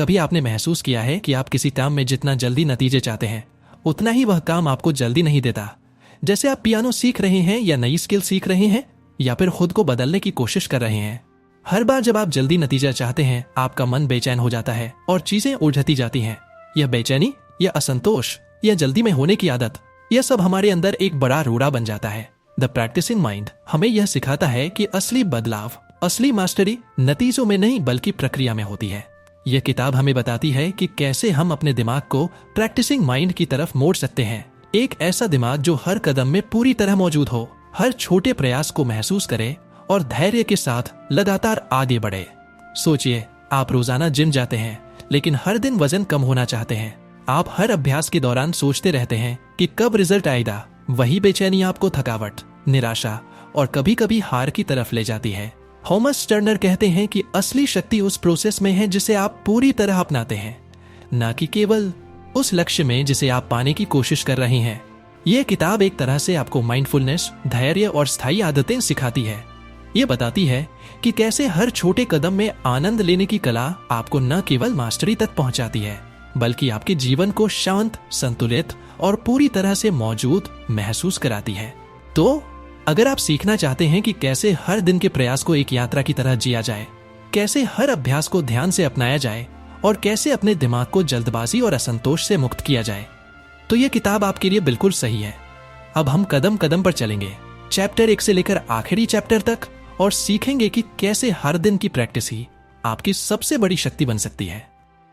कभी आपने महसूस किया है कि आप किसी काम में जितना जल्दी नतीजे चाहते हैं उतना ही वह काम आपको जल्दी नहीं देता? जैसे आप पियानो सीख रहे हैं या नई स्किल सीख रहे हैं या फिर खुद को बदलने की कोशिश कर रहे हैं। हर बार जब आप जल्दी नतीजा चाहते हैं आपका मन बेचैन हो जाता है और चीजें उलझती जाती हैं। यह बेचैनी या असंतोष या जल्दी में होने की आदत, यह सब हमारे अंदर एक बड़ा रोड़ा बन जाता है। द प्रैक्टिसिंग माइंड हमें यह सिखाता है कि असली बदलाव, असली मास्टरी नतीजों में नहीं बल्कि प्रक्रिया में होती है। यह किताब हमें बताती है कि कैसे हम अपने दिमाग को प्रैक्टिसिंग माइंड की तरफ मोड़ सकते हैं। एक ऐसा दिमाग जो हर कदम में पूरी तरह मौजूद हो, हर छोटे प्रयास को महसूस करे और धैर्य के साथ लगातार आगे बढ़े। सोचिए, आप रोजाना जिम जाते हैं लेकिन हर दिन वजन कम होना चाहते हैं। आप हर अभ्यास के दौरान सोचते रहते हैं कि कब रिजल्ट आएगा। वही बेचैनी आपको थकावट, निराशा और कभी कभी हार की तरफ ले जाती है। थॉमस टर्नर कहते हैं कि असली शक्ति उस प्रोसेस में है जिसे आप पूरी तरह अपनाते हैं, न कि केवल उस लक्ष्य में जिसे आप पाने की कोशिश कर रहे हैं। यह किताब एक तरह से आपको माइंडफुलनेस, धैर्य और स्थायी आदतें सिखाती है। ये बताती है कि कैसे हर छोटे कदम में आनंद लेने की कला आपको न केवल मास्टरी तक पहुंचाती है बल्कि आपके जीवन को शांत, संतुलित और पूरी तरह से मौजूद महसूस कराती है। तो अगर आप सीखना चाहते हैं कि कैसे हर दिन के प्रयास को एक यात्रा की तरह जिया जाए, कैसे हर अभ्यास को ध्यान से अपनाया जाए और कैसे अपने दिमाग को जल्दबाजी और असंतोष से मुक्त किया जाए, तो यह किताब आपके लिए बिल्कुल सही है। अब हम कदम कदम पर चलेंगे, चैप्टर 1 से लेकर आखिरी चैप्टर तक, और सीखेंगे कि कैसे हर दिन की प्रैक्टिस ही आपकी सबसे बड़ी शक्ति बन सकती है।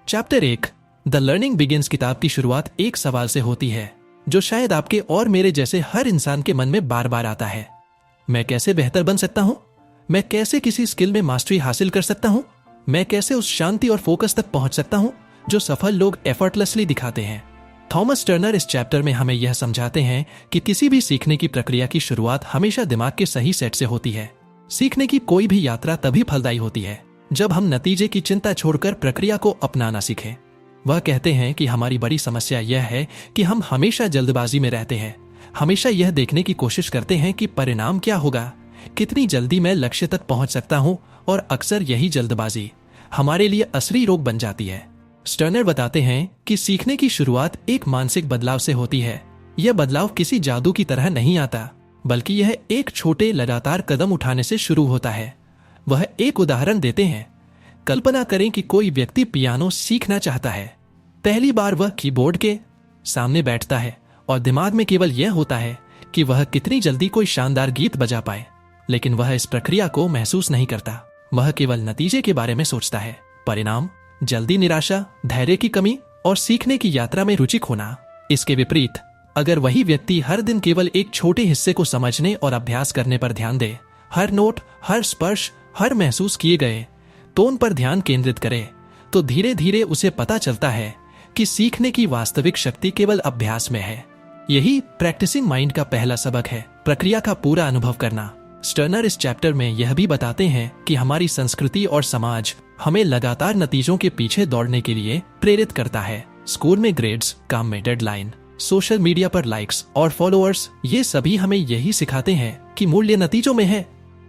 चैप्टर 1 द लर्निंग बिगिंस किताब की शुरुआत एक सवाल से होती है जो शायद आपके और मेरे जैसे हर इंसान के मन में बार बार आता है। मैं कैसे बेहतर बन सकता हूं? मैं कैसे किसी स्किल में मास्टरी हासिल कर सकता हूं? मैं कैसे उस शांति और फोकस तक पहुंच सकता हूं जो सफल लोग एफर्टलेसली दिखाते हैं? थॉमस टर्नर इस चैप्टर में हमें यह समझाते हैं कि किसी भी सीखने की प्रक्रिया की शुरुआत हमेशा दिमाग के सही सेट से होती है। सीखने की कोई भी यात्रा तभी फलदायी होती है जब हम नतीजे की चिंता छोड़कर प्रक्रिया को अपनाना सीखें। वह कहते हैं कि हमारी बड़ी समस्या यह है कि हम हमेशा जल्दबाजी में रहते हैं, हमेशा यह देखने की कोशिश करते हैं कि परिणाम क्या होगा, कितनी जल्दी मैं लक्ष्य तक पहुंच सकता हूं, और अक्सर यही जल्दबाजी हमारे लिए असली रोग बन जाती है। टर्नर बताते हैं कि सीखने की शुरुआत एक मानसिक बदलाव से होती है। यह बदलाव किसी जादू की तरह नहीं आता बल्कि यह एक छोटे लगातार कदम उठाने से शुरू होता है। वह एक उदाहरण देते हैं। कल्पना करें कि कोई व्यक्ति पियानो सीखना चाहता है। पहली बार वह कीबोर्ड के सामने बैठता है और दिमाग में केवल यह होता है कि वह कितनी जल्दी कोई शानदार गीत बजा पाए, लेकिन वह इस प्रक्रिया को महसूस नहीं करता। वह केवल नतीजे के बारे में सोचता है, परिणाम, जल्दी निराशा, धैर्य की कमी और सीखने की यात्रा में रुचि खोना। इसके विपरीत अगर वही व्यक्ति हर दिन केवल एक छोटे हिस्से को समझने और अभ्यास करने पर ध्यान दे, हर नोट, हर स्पर्श, हर महसूस किए गए टोन पर ध्यान केंद्रित करे, तो धीरे धीरे उसे पता चलता है कि सीखने की वास्तविक शक्ति केवल अभ्यास में है। यही प्रैक्टिसिंग माइंड का पहला सबक है, प्रक्रिया का पूरा अनुभव करना। टर्नर इस चैप्टर में यह भी बताते हैं कि हमारी संस्कृति और समाज हमें लगातार नतीजों के पीछे दौड़ने के लिए प्रेरित करता है। स्कूल में ग्रेड्स, काम में डेडलाइन, सोशल मीडिया पर लाइक्स और फॉलोअर्स, ये सभी हमें यही सिखाते हैं कि मूल्य नतीजों में है।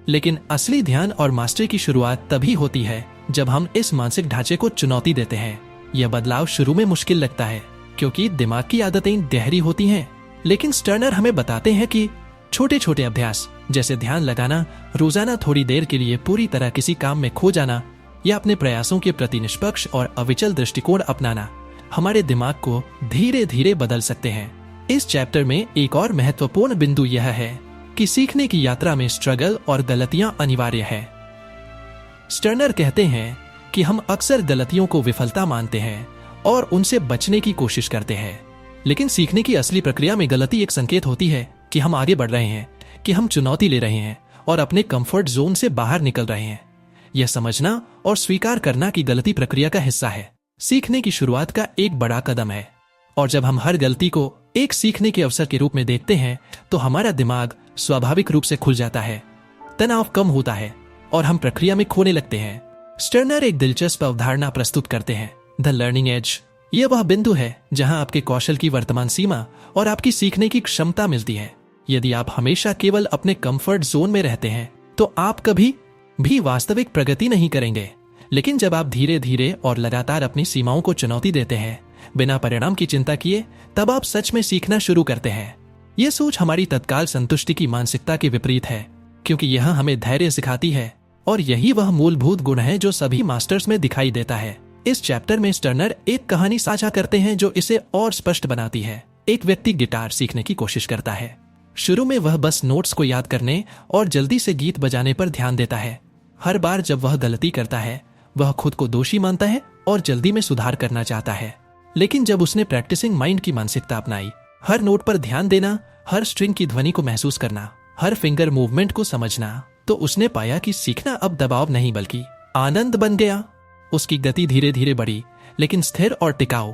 लेकिन असली ध्यान और मास्टरी की शुरुआत तभी होती है जब हम इस मानसिक ढांचे को चुनौती देते हैं। यह बदलाव शुरू में मुश्किल लगता है क्योंकि दिमाग की आदतें गहरी होती हैं, लेकिन टर्नर हमें बताते हैं कि छोटे छोटे अभ्यास जैसे ध्यान लगाना, रोजाना थोड़ी देर के लिए पूरी तरह किसी काम में खो जाना या अपने प्रयासों के प्रति निष्पक्ष और अविचल दृष्टिकोण अपनाना हमारे दिमाग को धीरे धीरे बदल सकते हैं। इस चैप्टर में एक और महत्वपूर्ण बिंदु यह है कि सीखने की यात्रा में स्ट्रगल और गलतियां अनिवार्य है। टर्नर कहते हैं कि हम अक्सर गलतियों को विफलता मानते हैं और उनसे बचने की कोशिश करते हैं, लेकिन सीखने की असली प्रक्रिया में गलती एक संकेत होती है कि हम आगे बढ़ रहे हैं, कि हम चुनौती ले रहे हैं और अपने कंफर्ट जोन से बाहर निकल रहे हैं। यह समझना और स्वीकार करना कि गलती प्रक्रिया का हिस्सा है, सीखने की शुरुआत का एक बड़ा कदम है। और जब हम हर गलती को एक सीखने के अवसर के रूप में देखते हैं तो हमारा दिमाग स्वाभाविक रूप से खुल जाता है, तनाव कम होता है और हम प्रक्रिया में खोने लगते हैं। टर्नर एक दिलचस्प अवधारणा प्रस्तुत करते हैं, द लर्निंग एज। यह वह बिंदु है जहां आपके कौशल की वर्तमान सीमा और आपकी सीखने की क्षमता मिलती है। यदि आप हमेशा केवल अपने कंफर्ट जोन में रहते हैं तो आप कभी भी वास्तविक प्रगति नहीं करेंगे। लेकिन जब आप धीरे धीरे और लगातार अपनी सीमाओं को चुनौती देते हैं बिना परिणाम की चिंता किए, तब आप सच में सीखना शुरू करते हैं। यह सोच हमारी तत्काल संतुष्टि की मानसिकता के विपरीत है, क्योंकि यह हमें धैर्य सिखाती है, और यही वह मूलभूत गुण है जो सभी मास्टर्स में दिखाई देता है। इस चैप्टर में स्टर्नर एक कहानी साझा करते हैं जो इसे और स्पष्ट बनाती है। एक व्यक्ति गिटार सीखने की कोशिश करता है। शुरू में वह बस नोट्स को याद करने और जल्दी से गीत बजाने पर ध्यान देता है। हर बार जब वह गलती करता है, वह खुद को दोषी मानता है और जल्दी में सुधार करना चाहता है। लेकिन जब उसने प्रैक्टिसिंग माइंड की मानसिकता अपनाई, हर नोट पर ध्यान देना, हर स्ट्रिंग की ध्वनि को महसूस करना, हर फिंगर मूवमेंट को समझना, तो उसने पाया कि सीखना अब दबाव नहीं बल्कि आनंद बन गया। उसकी गति धीरे धीरे बढ़ी, लेकिन स्थिर और टिकाऊ।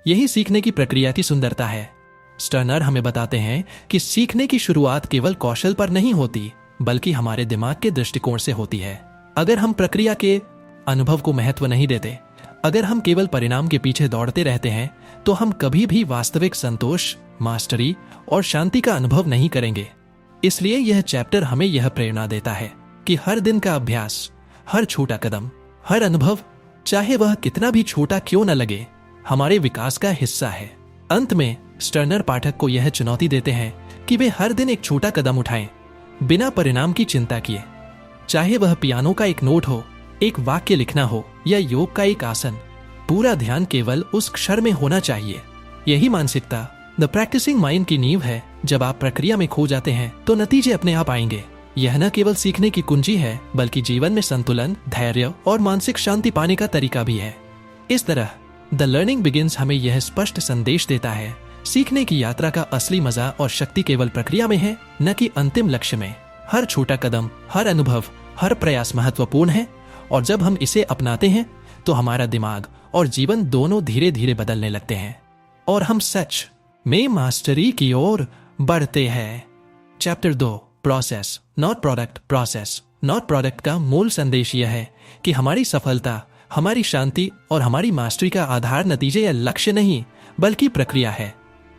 यही सीखने की प्रक्रिया की सुंदरता है। स्टर्नर हमें बताते हैं कि सीखने की शुरुआत केवल कौशल पर नहीं होती, बल्कि हमारे दिमाग के दृष्टिकोण से होती है। अगर हम प्रक्रिया के अनुभव को महत्व नहीं देते, अगर हम केवल परिणाम के पीछे दौड़ते रहते हैं, तो हम कभी भी वास्तविक संतोष, मास्टरी और शांति का अनुभव नहीं करेंगे। इसलिए यह चैप्टर हमें यह प्रेरणा देता है कि हर दिन का अभ्यास, हर छोटा कदम, हर अनुभव, चाहे वह कितना भी छोटा क्यों न लगे, हमारे विकास का हिस्सा है। अंत में स्टर्नर पाठक को यह चुनौती देते हैं कि वे हर दिन एक छोटा कदम उठाएं, बिना परिणाम की चिंता किए। चाहे वह पियानो का एक नोट हो, एक वाक्य लिखना हो या योग का एक आसन, पूरा ध्यान केवल उस क्षण में होना चाहिए। यही मानसिकता द प्रैक्टिसिंग माइंड की नींव है। जब आप प्रक्रिया में खो जाते हैं तो नतीजे अपने आप आएंगे। यह न केवल सीखने की कुंजी है, बल्कि जीवन में संतुलन, धैर्य और मानसिक शांति पाने का तरीका भी है। इस तरह द लर्निंग बिगिंस हमें यह स्पष्ट संदेश देता है, सीखने की यात्रा का असली मजा और शक्ति केवल प्रक्रिया में है, न कि अंतिम लक्ष्य में। हर छोटा कदम, हर अनुभव, हर प्रयास महत्वपूर्ण है, और जब हम इसे अपनाते हैं तो हमारा दिमाग और जीवन दोनों धीरे धीरे बदलने लगते हैं, और हम सच में मास्टरी की ओर बढ़ते हैं। Chapter 2, process not product. Process not product का मूल संदेश यह है कि हमारी सफलता, हमारी शांति और हमारी मास्टरी का आधार नतीजे या लक्ष्य नहीं, बल्कि प्रक्रिया है।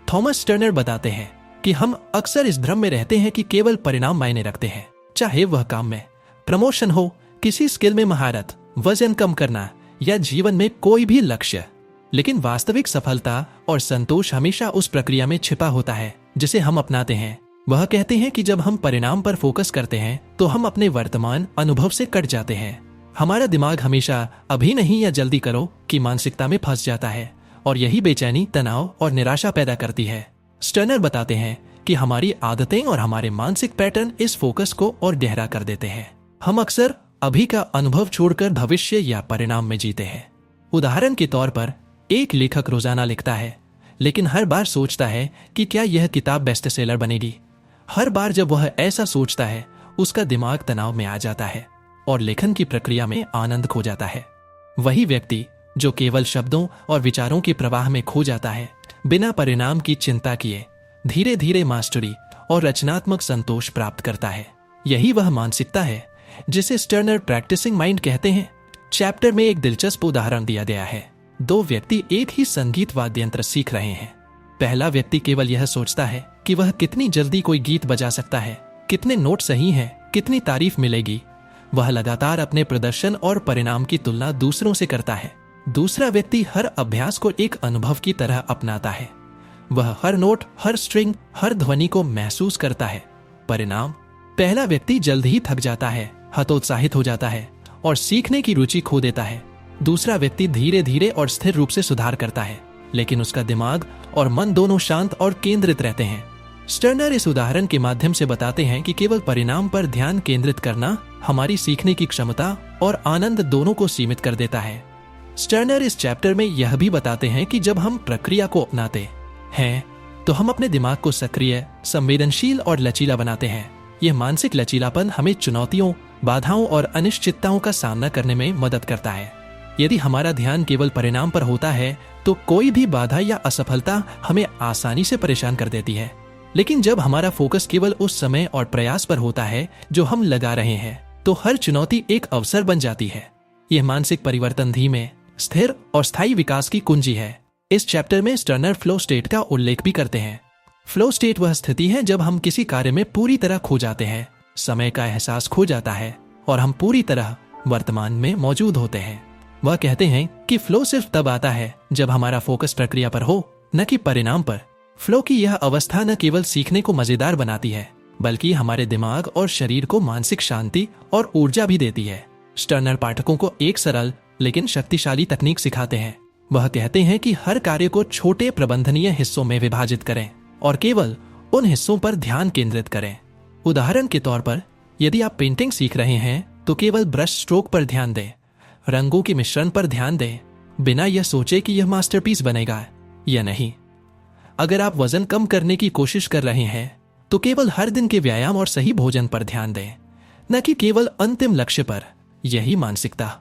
थॉमस स्टर्नर बताते हैं कि हम अक्सर इस भ्रम में रहते हैं कि केवल परिणाम मायने रखते हैं, चाहे वह काम में प्रमोशन हो, किसी स्किल में महारत, वजन कम करना या जीवन में कोई भी लक्ष्य। लेकिन वास्तविक सफलता और संतोष हमेशा उस प्रक्रिया में छिपा होता है जिसे हम अपनाते हैं। वह कहते हैं कि जब हम परिणाम पर फोकस करते हैं तो हम अपने वर्तमान अनुभव से कट जाते हैं। हमारा दिमाग हमेशा अभी नहीं या जल्दी करो की मानसिकता में फंस जाता है, और यही बेचैनी, तनाव और निराशा पैदा करती है। स्टर्नर बताते हैं कि हमारी आदतें और हमारे मानसिक पैटर्न इस फोकस को और गहरा कर देते हैं। हम अक्सर अभी का अनुभव छोड़कर भविष्य या परिणाम में जीते हैं। उदाहरण के तौर पर, एक लेखक रोजाना लिखता है, लेकिन हर बार सोचता है कि क्या यह किताब बेस्टसेलर बनेगी। हर बार जब वह ऐसा सोचता है, उसका दिमाग तनाव में आ जाता है और लेखन की प्रक्रिया में आनंद खो जाता है। वही व्यक्ति जो केवल शब्दों और विचारों के प्रवाह में खो जाता है, बिना परिणाम की चिंता किए, धीरे धीरे मास्टरी और रचनात्मक संतोष प्राप्त करता है। यही वह मानसिकता है जिसे स्टर्नर प्रैक्टिसिंग माइंड कहते हैं। चैप्टर में एक दिलचस्प उदाहरण दिया गया है। 2 व्यक्ति एक ही संगीत वाद्य यंत्र सीख रहे हैं। पहला व्यक्ति केवल यह सोचता है कि वह कितनी जल्दी कोई गीत बजा सकता है, कितने नोट सही हैं, कितनी तारीफ मिलेगी। वह लगातार अपने प्रदर्शन और परिणाम की तुलना दूसरों से करता है। दूसरा व्यक्ति हर अभ्यास को एक अनुभव की तरह अपनाता है। वह हर नोट, हर स्ट्रिंग, हर ध्वनि को महसूस करता है। परिणाम, पहला व्यक्ति जल्द ही थक जाता है, हतोत्साहित हो जाता है और सीखने की रुचि खो देता है। दूसरा व्यक्ति धीरे धीरे और स्थिर रूप से सुधार करता है, लेकिन उसका दिमाग और मन दोनों शांत और केंद्रित रहते हैं। स्टर्नर इस उदाहरण के माध्यम से बताते हैं कि केवल परिणाम पर ध्यान केंद्रित करना हमारी सीखने की क्षमता और आनंद दोनों को सीमित कर देता है। स्टर्नर इस चैप्टर में यह भी बताते हैं कि जब हम प्रक्रिया को अपनाते हैं तो हम अपने दिमाग को सक्रिय, संवेदनशील और लचीला बनाते हैं। यह मानसिक लचीलापन हमें चुनौतियों, बाधाओं और अनिश्चितताओं का सामना करने में मदद करता है। यदि हमारा ध्यान केवल परिणाम पर होता है तो कोई भी बाधा या असफलता हमें आसानी से परेशान कर देती है। लेकिन जब हमारा फोकस केवल उस समय और प्रयास पर होता है जो हम लगा रहे हैं, तो हर चुनौती एक अवसर बन जाती है। यह मानसिक परिवर्तन धीमे, स्थिर और स्थायी विकास की कुंजी है। इस चैप्टर में स्टर्नर फ्लो स्टेट का उल्लेख भी करते हैं। फ्लो स्टेट वह स्थिति है जब हम किसी कार्य में पूरी तरह खो जाते हैं, समय का एहसास खो जाता है और हम पूरी तरह वर्तमान में मौजूद होते हैं। वह कहते हैं कि फ्लो सिर्फ तब आता है जब हमारा फोकस प्रक्रिया पर हो, न कि परिणाम पर। फ्लो की यह अवस्था न केवल सीखने को मजेदार बनाती है, बल्कि हमारे दिमाग और शरीर को मानसिक शांति और ऊर्जा भी देती है। स्टर्नर पाठकों को एक सरल लेकिन शक्तिशाली तकनीक सिखाते हैं। वह कहते हैं कि हर कार्य को छोटे प्रबंधनीय हिस्सों में विभाजित करें और केवल उन हिस्सों पर ध्यान केंद्रित करें। उदाहरण के तौर पर, यदि आप पेंटिंग सीख रहे हैं तो केवल ब्रश स्ट्रोक पर ध्यान दें, रंगों के मिश्रण पर ध्यान दें, बिना यह सोचे कि यह मास्टरपीस बनेगा या नहीं। अगर आप वजन कम करने की कोशिश कर रहे हैं तो केवल हर दिन के व्यायाम और सही भोजन पर ध्यान दें, न कि केवल अंतिम लक्ष्य पर। यही मानसिकता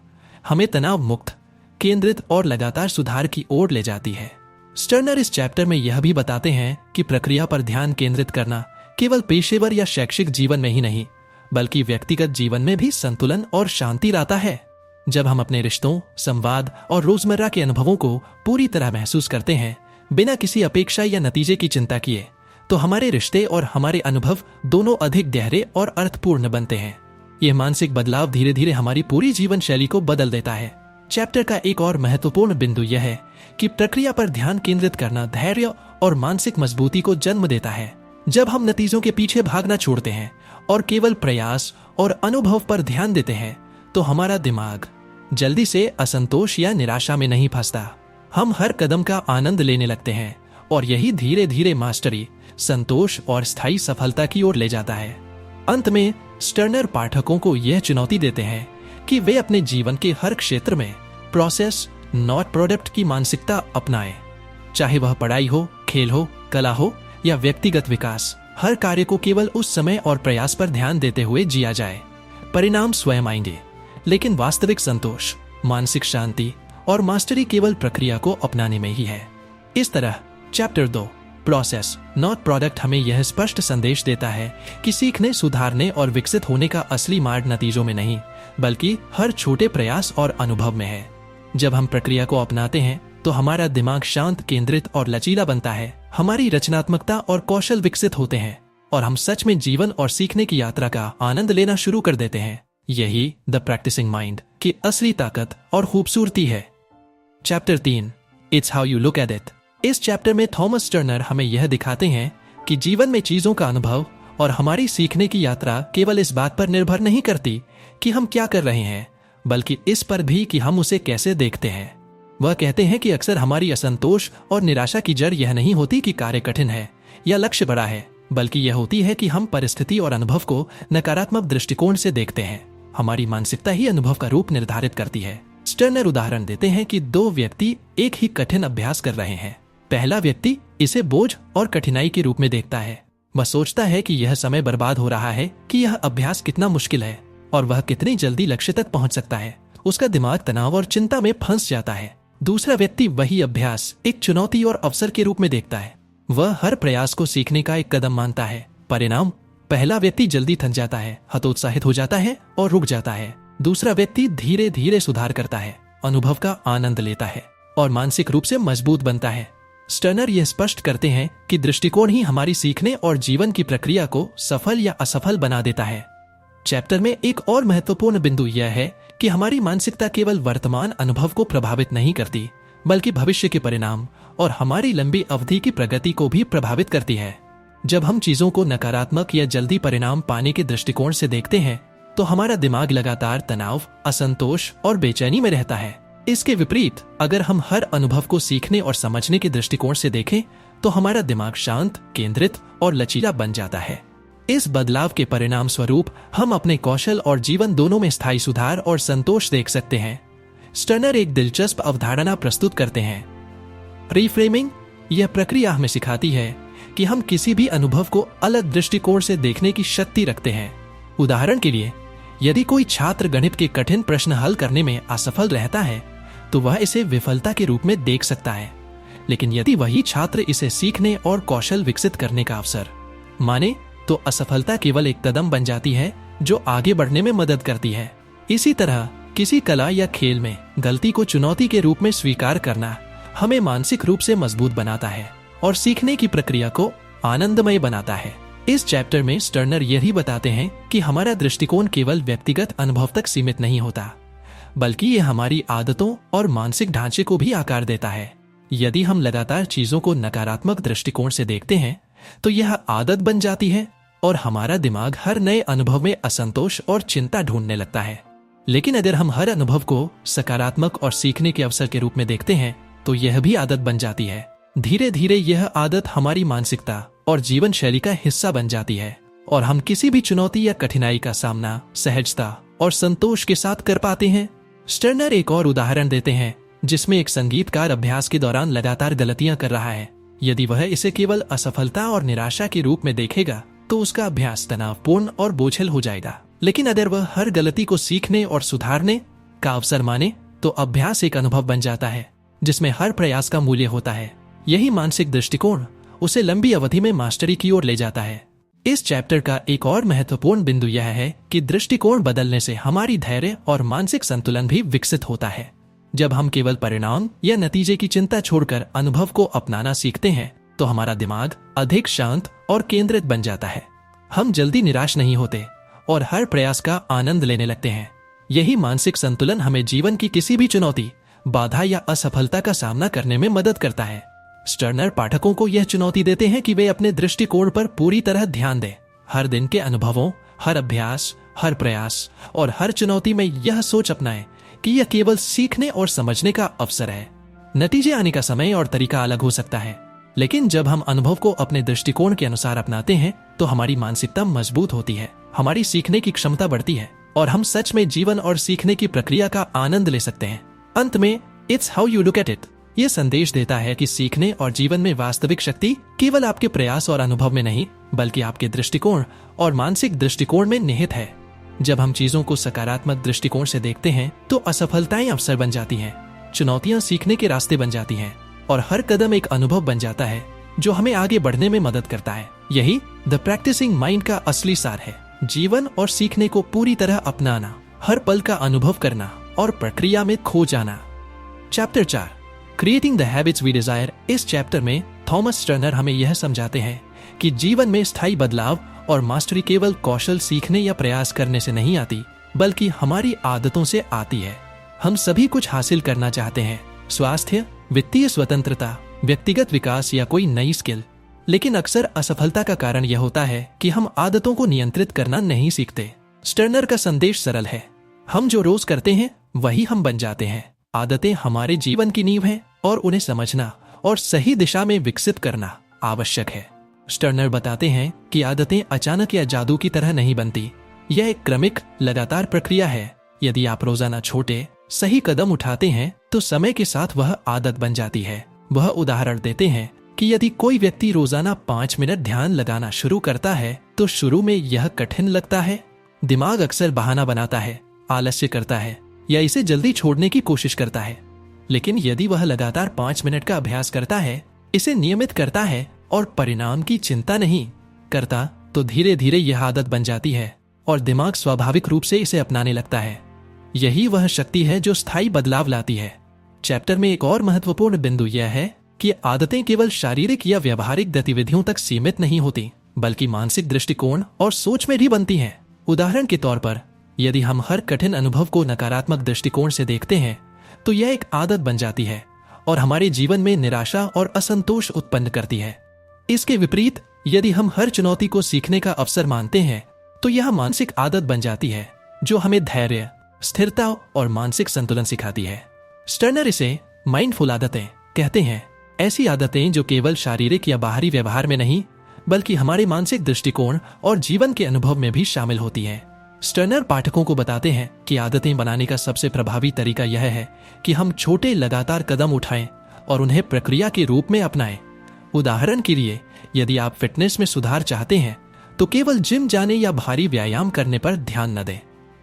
हमें तनाव मुक्त, केंद्रित और लगातार सुधार की ओर ले जाती है। स्टर्नर इस चैप्टर में यह भी बताते हैं कि प्रक्रिया पर ध्यान केंद्रित करना केवल पेशेवर या शैक्षिक जीवन में ही नहीं, बल्कि व्यक्तिगत जीवन में भी संतुलन और शांति लाता है। जब हम अपने रिश्तों, संवाद और रोजमर्रा के अनुभवों को पूरी तरह महसूस करते हैं, बिना किसी अपेक्षा या नतीजे की चिंता किए, तो हमारे रिश्ते और हमारे अनुभव दोनों अधिक गहरे और अर्थपूर्ण बनते हैं। यह मानसिक बदलाव धीरे धीरे हमारी पूरी जीवन शैली को बदल देता है। चैप्टर का एक और महत्वपूर्ण बिंदु यह है कि प्रक्रिया पर ध्यान केंद्रित करना धैर्य और मानसिक मजबूती को जन्म देता है। जब हम नतीजों के पीछे भागना छोड़ते हैं और केवल प्रयास और अनुभव पर ध्यान देते हैं, तो हमारा दिमाग जल्दी से असंतोष या निराशा में नहीं फंसता। हम हर कदम का आनंद लेने लगते हैं और यही धीरे धीरे मास्टरी, संतोष और स्थायी सफलता की ओर ले जाता है। अंत में स्टर्नर पाठकों को यह चुनौती देते हैं कि वे अपने जीवन के हर क्षेत्र में प्रोसेस नॉट प्रोडक्ट की मानसिकता अपनाएं। चाहे वह पढ़ाई हो, खेल हो, कला हो या व्यक्तिगत विकास, हर कार्य को केवल उस समय और प्रयास पर ध्यान देते हुए जिया जाए। परिणाम स्वयं आएंगे, लेकिन वास्तविक संतोष, मानसिक शांति और मास्टरी केवल प्रक्रिया को अपनाने में ही है। इस तरह चैप्टर 2 प्रोसेस नॉट प्रोडक्ट हमें यह स्पष्ट संदेश देता है कि सीखने, सुधारने और विकसित होने का असली मार्ग नतीजों में नहीं, बल्कि हर छोटे प्रयास और अनुभव में है। जब हम प्रक्रिया को अपनाते हैं तो हमारा दिमाग शांत, केंद्रित और लचीला बनता है। हमारी रचनात्मकता और कौशल विकसित होते हैं और हम सच में जीवन और सीखने की यात्रा का आनंद लेना शुरू कर देते हैं। यही द प्रैक्टिसिंग माइंड की असली ताकत और खूबसूरती है। Chapter 3 it's how you look at it. इस चैप्टर में थॉमस स्टर्नर हमें यह दिखाते हैं कि जीवन में चीजों का अनुभव और हमारी सीखने की यात्रा केवल इस बात पर निर्भर नहीं करती कि हम क्या कर रहे हैं, बल्कि इस पर भी कि हम उसे कैसे देखते हैं। वह कहते हैं कि अक्सर हमारी असंतोष और निराशा की जड़ यह नहीं होती कि कार्य कठिन है या लक्ष्य बड़ा है, बल्कि यह होती है कि हम परिस्थिति और अनुभव को नकारात्मक दृष्टिकोण से देखते हैं। हमारी मानसिकता ही अनुभव का रूप निर्धारित करती है। स्टर्नर उदाहरण देते हैं कि 2 व्यक्ति एक ही कठिन अभ्यास कर रहे हैं। पहला व्यक्ति इसे बोझ और कठिनाई के रूप में देखता है। वह सोचता है कि यह समय बर्बाद हो रहा है, कि यह अभ्यास कितना मुश्किल है और वह कितनी जल्दी लक्ष्य तक पहुंच सकता है। उसका दिमाग तनाव और चिंता में फंस जाता है। दूसरा व्यक्ति वही अभ्यास एक चुनौती और अवसर के रूप में देखता है। वह हर प्रयास को सीखने का एक कदम मानता है। परिणाम, पहला व्यक्ति जल्दी थक जाता है, हतोत्साहित हो जाता है और रुक जाता है। दूसरा व्यक्ति धीरे धीरे सुधार करता है, अनुभव का आनंद लेता है और मानसिक रूप से मजबूत बनता है। स्टर्नर यह स्पष्ट करते हैं कि दृष्टिकोण ही हमारी सीखने और जीवन की प्रक्रिया को सफल या असफल बना देता है। चैप्टर में एक और महत्वपूर्ण बिंदु यह है कि हमारी मानसिकता केवल वर्तमान अनुभव को प्रभावित नहीं करती, बल्कि भविष्य के परिणाम और हमारी लंबी अवधि की प्रगति को भी प्रभावित करती है। जब हम चीजों को नकारात्मक या जल्दी परिणाम पाने के दृष्टिकोण से देखते हैं, तो हमारा दिमाग लगातार तनाव, असंतोष और बेचैनी में रहता है। इसके विपरीत, अगर हम हर अनुभव को सीखने और समझने के दृष्टिकोण से देखें, तो हमारा दिमाग शांत, केंद्रित और लचीला बन जाता है। इस बदलाव के परिणाम स्वरूप हम अपने कौशल और जीवन दोनों में स्थायी सुधार और संतोष देख सकते हैं। स्टर्नर एक दिलचस्प अवधारणा प्रस्तुत करते हैं, रिफ्रेमिंग। यह प्रक्रिया हमें सिखाती है कि हम किसी भी अनुभव को अलग दृष्टिकोण से देखने की शक्ति रखते हैं। उदाहरण के लिए, यदि कोई छात्र गणित के कठिन प्रश्न हल करने में असफल रहता है, तो वह इसे विफलता के रूप में देख सकता है। लेकिन यदि वही छात्र इसे सीखने और कौशल विकसित करने का अवसर माने, तो असफलता केवल एक कदम बन जाती है जो आगे बढ़ने में मदद करती है। इसी तरह किसी कला या खेल में गलती को चुनौती के रूप में स्वीकार करना हमें मानसिक रूप से मजबूत बनाता है और सीखने की प्रक्रिया को आनंदमय बनाता है। इस चैप्टर में स्टर्नर यही बताते हैं कि हमारा दृष्टिकोण केवल व्यक्तिगत अनुभव तक सीमित नहीं होता, बल्कि ये हमारी आदतों और मानसिक ढांचे को भी आकार देता है। यदि हम लगातार चीजों को नकारात्मक दृष्टिकोण से देखते हैं तो यह आदत बन जाती है और हमारा दिमाग हर नए अनुभव में असंतोष और चिंता ढूंढने लगता है। लेकिन अगर हम हर अनुभव को सकारात्मक और सीखने के अवसर के रूप में देखते हैं तो यह भी आदत बन जाती है। धीरे धीरे यह आदत हमारी मानसिकता और जीवन शैली का हिस्सा बन जाती है और हम किसी भी चुनौती या कठिनाई का सामना सहजता और संतोष के साथ कर पाते हैं। स्टर्नर एक और उदाहरण देते हैं जिसमें एक संगीतकार अभ्यास के दौरान लगातार गलतियां कर रहा है। यदि वह इसे केवल असफलता और निराशा के रूप में देखेगा तो उसका अभ्यास तनावपूर्ण और बोझिल हो जाएगा। लेकिन अगर वह हर गलती को सीखने और सुधारने का अवसर माने तो अभ्यास एक अनुभव बन जाता है जिसमें हर प्रयास का मूल्य होता है। यही मानसिक दृष्टिकोण उसे लंबी अवधि में मास्टरी की ओर ले जाता है। इस चैप्टर का एक और महत्वपूर्ण बिंदु यह है कि दृष्टिकोण बदलने से हमारी धैर्य और मानसिक संतुलन भी विकसित होता है। जब हम केवल परिणाम या नतीजे की चिंता छोड़कर अनुभव को अपनाना सीखते हैं तो हमारा दिमाग अधिक शांत और केंद्रित बन जाता है। हम जल्दी निराश नहीं होते और हर प्रयास का आनंद लेने लगते हैं। यही मानसिक संतुलन हमें जीवन की किसी भी चुनौती, बाधा या असफलता का सामना करने में मदद करता है। स्टर्नर पाठकों को यह चुनौती देते हैं कि वे अपने दृष्टिकोण पर पूरी तरह ध्यान दें। हर दिन के अनुभवों, हर अभ्यास, हर प्रयास और हर चुनौती में यह सोच अपनाएं कि यह केवल सीखने और समझने का अवसर है। नतीजे आने का समय और तरीका अलग हो सकता है, लेकिन जब हम अनुभव को अपने दृष्टिकोण के अनुसार अपनाते हैं तो हमारी मानसिकता मजबूत होती है, हमारी सीखने की क्षमता बढ़ती है और हम सच में जीवन और सीखने की प्रक्रिया का आनंद ले सकते हैं। अंत में it's how you look at it यह संदेश देता है कि सीखने और जीवन में वास्तविक शक्ति केवल आपके प्रयास और अनुभव में नहीं, बल्कि आपके दृष्टिकोण और मानसिक दृष्टिकोण में निहित है। जब हम चीजों को सकारात्मक दृष्टिकोण से देखते हैं तो असफलताएं अवसर बन जाती हैं, चुनौतियां सीखने के रास्ते बन जाती हैं और हर कदम एक अनुभव बन जाता है जो हमें आगे बढ़ने में मदद करता है। यही द प्रैक्टिसिंग माइंड का असली सार है। जीवन और सीखने को पूरी तरह अपनाना, हर पल का अनुभव करना और प्रक्रिया में खो जाना। Chapter 4 creating the habits we desire. इस चैप्टर में थॉमस स्टर्नर हमें यह समझाते हैं कि जीवन में स्थायी बदलाव और मास्टरी केवल कौशल सीखने या प्रयास करने से नहीं आती, बल्कि हमारी आदतों से आती है। हम सभी कुछ हासिल करना चाहते हैं, स्वास्थ्य, वित्तीय स्वतंत्रता, व्यक्तिगत विकास या कोई नई स्किल। लेकिन अक्सर असफलता का कारण यह होता है कि हम आदतों को नियंत्रित करना नहीं सीखते। स्टर्नर का संदेश सरल है, हम जो रोज करते हैं वही हम बन जाते हैं। आदतें हमारे जीवन की नींव हैं और उन्हें समझना और सही दिशा में विकसित करना आवश्यक है। स्टर्नर बताते हैं कि आदतें अचानक या जादू की तरह नहीं बनती, यह एक क्रमिक लगातार प्रक्रिया है। यदि आप रोजाना छोटे सही कदम उठाते हैं तो समय के साथ वह आदत बन जाती है। वह उदाहरण देते हैं कि यदि कोई व्यक्ति रोजाना 5 मिनट ध्यान लगाना शुरू करता है तो शुरू में यह कठिन लगता है। दिमाग अक्सर बहाना बनाता है, आलस्य करता है या इसे जल्दी छोड़ने की कोशिश करता है। लेकिन यदि वह लगातार 5 मिनट का अभ्यास करता है, इसे नियमित करता है और परिणाम की चिंता नहीं करता, तो धीरे धीरे यह आदत बन जाती है और दिमाग स्वाभाविक रूप से इसे अपनाने लगता है। यही वह शक्ति है जो स्थायी बदलाव लाती है। चैप्टर में एक और महत्वपूर्ण बिंदु यह है कि आदतें केवल शारीरिक या व्यवहारिक गतिविधियों तक सीमित नहीं होती, बल्कि मानसिक दृष्टिकोण और सोच में भी बनती हैं। उदाहरण के तौर पर, यदि हम हर कठिन अनुभव को नकारात्मक दृष्टिकोण से देखते हैं तो यह एक आदत बन जाती है और हमारे जीवन में निराशा और असंतोष उत्पन्न करती है। इसके विपरीत, यदि हम हर चुनौती को सीखने का अवसर मानते हैं तो यह मानसिक आदत बन जाती है जो हमें धैर्य, स्थिरता और मानसिक संतुलन सिखाती है। स्टर्नर इसे माइंडफुल आदतें कहते हैं, ऐसी आदतें जो केवल शारीरिक या बाहरी व्यवहार में नहीं, बल्कि हमारे मानसिक दृष्टिकोण और जीवन के अनुभव में भी शामिल होती हैं। स्टर्नर पाठकों को बताते हैं कि आदतें बनाने का सबसे प्रभावी तरीका यह है कि हम छोटे लगातार कदम उठाएं और उन्हें प्रक्रिया के रूप में अपनाएं। उदाहरण के लिए, यदि आप फिटनेस में सुधार चाहते हैं तो केवल जिम जाने या भारी व्यायाम करने पर ध्यान न दें,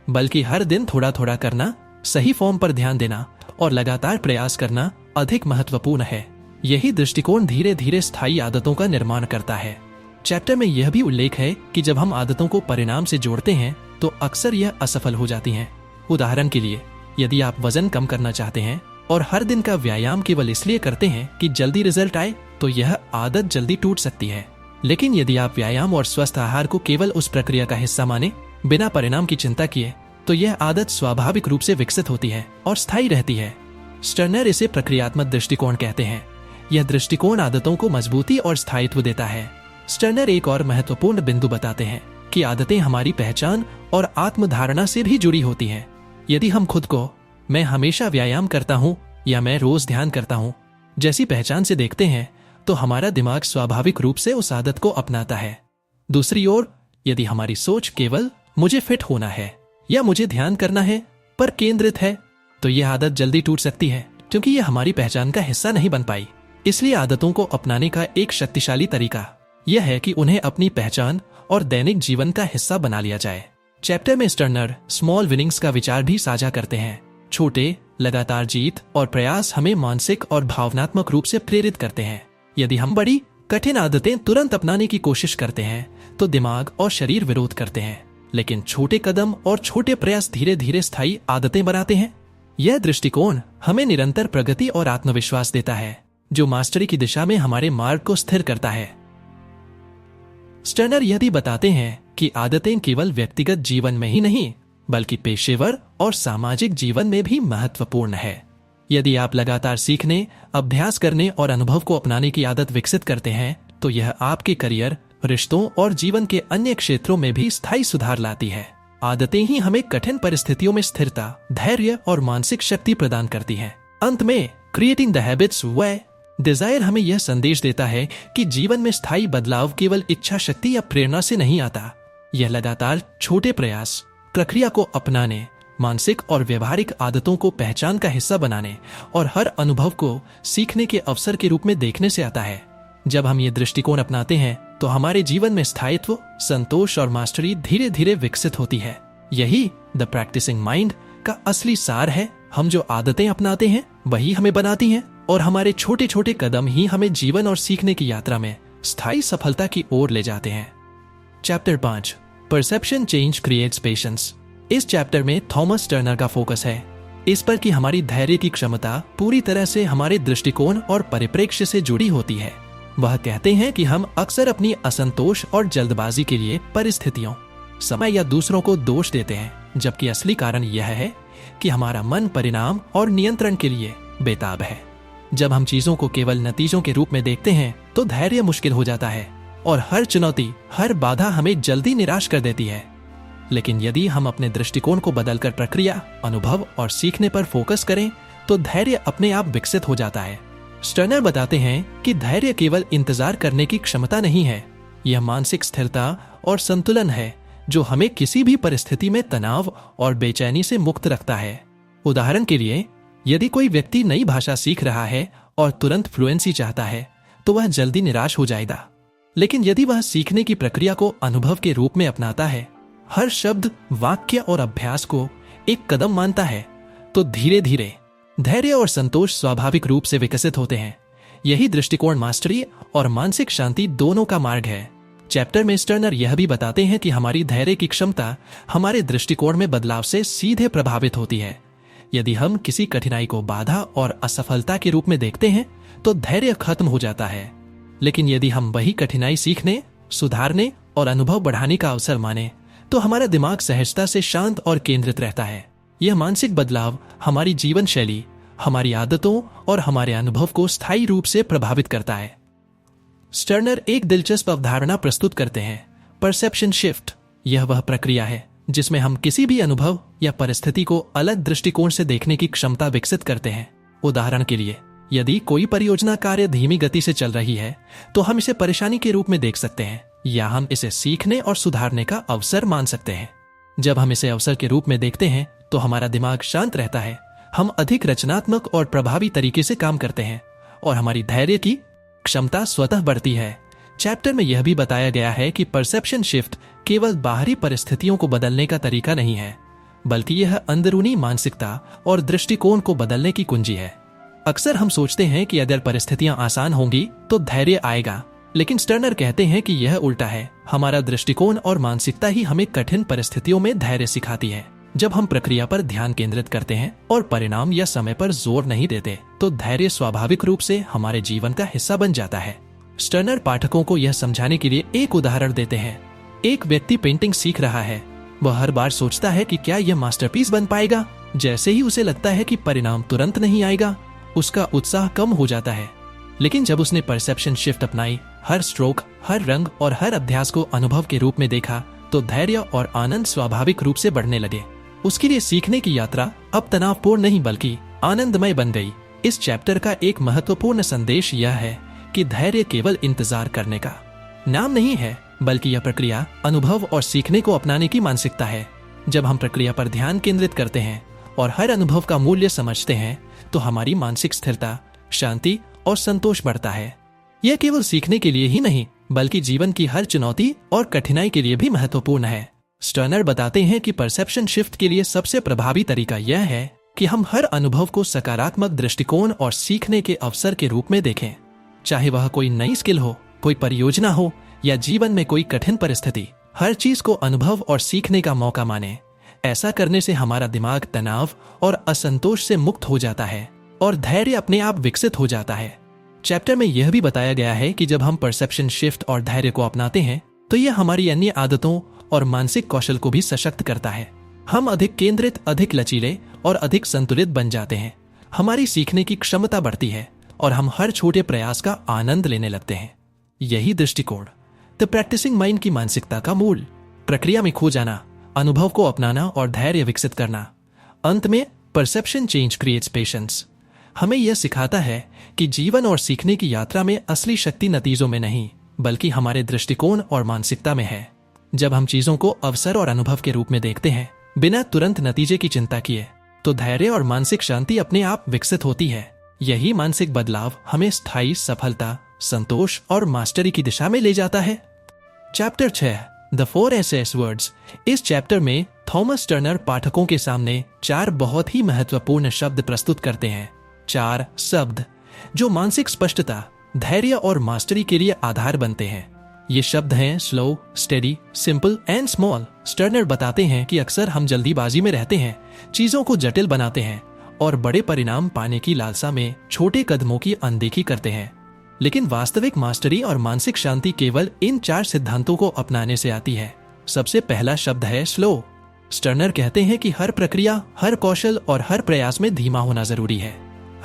बल्कि हर दिन थोड़ा थोड़ा करना, सही फॉर्म पर ध्यान देना और लगातार प्रयास करना अधिक महत्वपूर्ण है। यही दृष्टिकोण धीरे धीरे स्थायी आदतों का निर्माण करता है। चैप्टर में यह भी उल्लेख है कि जब हम आदतों को परिणाम से जोड़ते हैं तो अक्सर यह असफल हो जाती हैं। उदाहरण के लिए, यदि आप वजन कम करना चाहते हैं और हर दिन का व्यायाम केवल इसलिए करते हैं कि जल्दी रिजल्ट आए, तो यह आदत जल्दी टूट सकती है। लेकिन यदि आप व्यायाम और स्वस्थ आहार को केवल उस प्रक्रिया का हिस्सा माने, बिना परिणाम की चिंता किए, तो यह आदत स्वाभाविक रूप से विकसित होती है और स्थायी रहती है। स्टर्नर इसे प्रक्रियात्मक दृष्टिकोण कहते हैं। यह दृष्टिकोण आदतों को मजबूती और स्थायित्व देता है। स्टर्नर एक और महत्वपूर्ण बिंदु बताते हैं कि आदतें हमारी पहचान और आत्मधारणा से भी जुड़ी होती हैं। यदि हम खुद को मैं हमेशा व्यायाम करता हूँ या मैं रोज ध्यान करता हूँ जैसी पहचान से देखते हैं, तो हमारा दिमाग स्वाभाविक रूप से उस आदत को अपनाता है। दूसरी ओर, यदि हमारी सोच केवल मुझे फिट होना है या मुझे ध्यान करना है पर केंद्रित है, तो यह आदत जल्दी टूट सकती है, क्योंकि यह हमारी पहचान का हिस्सा नहीं बन पाई। इसलिए आदतों को अपनाने का एक शक्तिशाली तरीका यह है कि उन्हें अपनी पहचान और दैनिक जीवन का हिस्सा बना लिया जाए। चैप्टर में स्टर्नर स्मॉल विनिंग्स का विचार भी साझा करते हैं। छोटे, लगातार जीत और प्रयास हमें मानसिक और भावनात्मक रूप से प्रेरित करते हैं। यदि हम बड़ी, कठिन आदतें तुरंत अपनाने की कोशिश करते हैं, तो दिमाग और शरीर विरोध करते हैं, लेकिन छोटे कदम और छोटे प्रयास धीरे धीरे स्थायी आदतें बनाते हैं। यह दृष्टिकोण हमें निरंतर प्रगति और आत्मविश्वास देता है, जो मास्टरी की दिशा में हमारे मार्ग को स्थिर करता है। स्टर्नर यह भी बताते हैं कि आदतें केवल व्यक्तिगत जीवन में ही नहीं, बल्कि पेशेवर और सामाजिक जीवन में भी महत्वपूर्ण है। यदि आप लगातार सीखने, अभ्यास करने और अनुभव को अपनाने की आदत विकसित करते हैं, तो यह आपके करियर, रिश्तों और जीवन के अन्य क्षेत्रों में भी स्थायी सुधार लाती है। आदतें ही हमें कठिन परिस्थितियों में स्थिरता, धैर्य और मानसिक शक्ति प्रदान करती हैं। अंत में, creating the habits we desire हमें यह संदेश देता है कि जीवन में स्थायी बदलाव केवल इच्छा शक्ति या प्रेरणा से नहीं आता। यह लगातार छोटे प्रयास, प्रक्रिया को अपनाने, मानसिक और व्यवहारिक आदतों को पहचान का हिस्सा बनाने और हर अनुभव को सीखने के अवसर के रूप में देखने से आता है। जब हम ये दृष्टिकोण अपनाते हैं, तो हमारे जीवन में स्थायित्व, संतोष और मास्टरी धीरे धीरे विकसित होती है। यही द प्रैक्टिसिंग माइंड का असली सार है। हम जो आदतें अपनाते हैं, वही हमें बनाती हैं, और हमारे छोटे छोटे कदम ही हमें जीवन और सीखने की यात्रा में स्थायी सफलता की ओर ले जाते हैं। Chapter 5, perception change creates patience. इस चैप्टर में थॉमस स्टर्नर का फोकस है इस पर कि हमारी धैर्य की क्षमता पूरी तरह से हमारे दृष्टिकोण और परिप्रेक्ष्य से जुड़ी होती है। वह कहते हैं कि हम अक्सर अपनी असंतोष और जल्दबाजी के लिए परिस्थितियों, समय या दूसरों को दोष देते हैं, जबकि असली कारण यह है कि हमारा मन परिणाम और नियंत्रण के लिए बेताब है। जब हम चीजों को केवल नतीजों के रूप में देखते हैं, तो धैर्य मुश्किल हो जाता है और हर चुनौती, हर बाधा हमें जल्दी निराश कर देती है। लेकिन यदि हम अपने दृष्टिकोण को बदलकर प्रक्रिया, अनुभव और सीखने पर फोकस करें, तो धैर्य अपने आप विकसित हो जाता है। स्टर्नर बताते हैं कि धैर्य केवल इंतजार करने की क्षमता नहीं है, यह मानसिक स्थिरता और संतुलन है जो हमें किसी भी परिस्थिति में तनाव और बेचैनी से मुक्त रखता है। उदाहरण के लिए, यदि कोई व्यक्ति नई भाषा सीख रहा है और तुरंत फ्लुएंसी चाहता है, तो वह जल्दी निराश हो जाएगा। लेकिन यदि वह सीखने की प्रक्रिया को अनुभव के रूप में अपनाता है, हर शब्द, वाक्य और अभ्यास को एक कदम मानता है, तो धीरे धीरे धैर्य और संतोष स्वाभाविक रूप से विकसित होते हैं। यही दृष्टिकोण मास्टरी और मानसिक शांति दोनों का मार्ग है। चैप्टर में स्टर्नर यह भी बताते हैं कि हमारी धैर्य की क्षमता हमारे दृष्टिकोण में बदलाव से सीधे प्रभावित होती है। यदि हम किसी कठिनाई को बाधा और असफलता के रूप में देखते हैं, तो धैर्य खत्म हो जाता है। लेकिन यदि हम वही कठिनाई सीखने, सुधारने और अनुभव बढ़ाने का अवसर माने, तो हमारा दिमाग सहजता से शांत और केंद्रित रहता है। यह मानसिक बदलाव हमारी जीवन शैली, हमारी आदतों और हमारे अनुभव को स्थायी रूप से प्रभावित करता है। स्टर्नर एक दिलचस्प अवधारणा प्रस्तुत करते हैं, परसेप्शन शिफ्ट। यह वह प्रक्रिया है जिसमें हम किसी भी अनुभव या परिस्थिति को अलग दृष्टिकोण से देखने की क्षमता विकसित करते हैं। उदाहरण के लिए, यदि कोई परियोजना कार्य धीमी गति से चल रही है, तो हम इसे परेशानी के रूप में देख सकते हैं, या हम इसे सीखने और सुधारने का अवसर मान सकते हैं। जब हम इसे अवसर के रूप में देखते हैं, तो हमारा दिमाग शांत रहता है, हम अधिक रचनात्मक और प्रभावी तरीके से काम करते हैं और हमारी धैर्य की क्षमता स्वतः बढ़ती है। चैप्टर में यह भी बताया गया है कि परसेप्शन शिफ्ट केवल बाहरी परिस्थितियों को बदलने का तरीका नहीं है, बल्कि यह अंदरूनी मानसिकता और दृष्टिकोण को बदलने की कुंजी है। अक्सर हम सोचते हैं कि अगर परिस्थितियां आसान होंगी तो धैर्य आएगा, लेकिन स्टर्नर कहते हैं कि यह उल्टा है। हमारा दृष्टिकोण और मानसिकता ही हमें कठिन परिस्थितियों में धैर्य सिखाती है। जब हम प्रक्रिया पर ध्यान केंद्रित करते हैं और परिणाम या समय पर जोर नहीं देते, तो धैर्य स्वाभाविक रूप से हमारे जीवन का हिस्सा बन जाता है। स्टर्नर पाठकों को यह समझाने के लिए एक उदाहरण देते हैं। एक व्यक्ति पेंटिंग सीख रहा है। वह हर बार सोचता है कि क्या यह मास्टरपीस बन पाएगा। जैसे ही उसे लगता है कि परिणाम तुरंत नहीं आएगा, उसका उत्साह कम हो जाता है। लेकिन जब उसने परसेप्शन शिफ्ट अपनाई, हर स्ट्रोक, हर रंग और हर अभ्यास को अनुभव के रूप में देखा, तो धैर्य और आनंद स्वाभाविक रूप से बढ़ने लगे। उसके लिए सीखने की यात्रा अब तनावपूर्ण नहीं बल्कि आनंदमय बन गई। इस चैप्टर का एक महत्वपूर्ण संदेश यह है कि धैर्य केवल इंतजार करने का नाम नहीं है, बल्कि यह प्रक्रिया, अनुभव और सीखने को अपनाने की मानसिकता है। जब हम प्रक्रिया पर ध्यान केंद्रित करते हैं और हर अनुभव का मूल्य समझते हैं, तो हमारी मानसिक स्थिरता, शांति और संतोष बढ़ता है। यह केवल सीखने के लिए ही नहीं, बल्कि जीवन की हर चुनौती और कठिनाई के लिए भी महत्वपूर्ण है। स्टर्नर बताते हैं कि परसेप्शन शिफ्ट के लिए सबसे प्रभावी तरीका यह है कि हम हर अनुभव को सकारात्मक दृष्टिकोण और सीखने के अवसर के रूप में देखें। चाहे वह कोई नई स्किल हो, कोई परियोजना हो या जीवन में कोई कठिन परिस्थिति, हर चीज को अनुभव और सीखने का मौका माने। ऐसा करने से हमारा दिमाग तनाव और असंतोष से मुक्त हो जाता है और धैर्य अपने आप विकसित हो जाता है। चैप्टर में यह भी बताया गया है कि जब हम परसेप्शन शिफ्ट और धैर्य को अपनाते हैं, तो यह हमारी अन्य आदतों और मानसिक कौशल को भी सशक्त करता है। हम अधिक केंद्रित, अधिक लचीले और अधिक संतुलित बन जाते हैं। हमारी सीखने की क्षमता बढ़ती है और हम हर छोटे प्रयास का आनंद लेने लगते हैं। यही दृष्टिकोण द प्रैक्टिसिंग माइंड की मानसिकता का मूल, प्रक्रिया में खो जाना, अनुभव को अपनाना और धैर्य विकसित करना। अंत में परसेप्शन चेंज क्रिएट्स पेशेंस हमें यह सिखाता है कि जीवन और सीखने की यात्रा में असली शक्ति नतीजों में नहीं, बल्कि हमारे दृष्टिकोण और मानसिकता में है। जब हम चीजों को अवसर और अनुभव के रूप में देखते हैं, बिना तुरंत नतीजे की चिंता किए, तो धैर्य और मानसिक शांति अपने आप विकसित होती है। यही मानसिक बदलाव हमें स्थायी सफलता, संतोष और मास्टरी की दिशा में ले जाता है। Chapter 6 the 4 SS words. इस चैप्टर में थॉमस स्टर्नर पाठकों के सामने 4 बहुत ही महत्वपूर्ण शब्द प्रस्तुत करते हैं। 4 शब्द जो मानसिक स्पष्टता, धैर्य और मास्टरी के लिए आधार बनते हैं। ये शब्द हैं slow, steady, simple and small. Sterner बताते हैं कि अक्सर हम जल्दीबाजी में रहते हैं, चीजों को जटिल बनाते हैं और बड़े परिणाम पाने की लालसा में छोटे कदमों की अनदेखी करते हैं। लेकिन वास्तविक मास्टरी और मानसिक शांति केवल इन 4 सिद्धांतों को अपनाने से आती है। सबसे पहला शब्द है स्लो। स्टर्नर कहते हैं कि हर प्रक्रिया, हर कौशल और हर प्रयास में धीमा होना जरूरी है।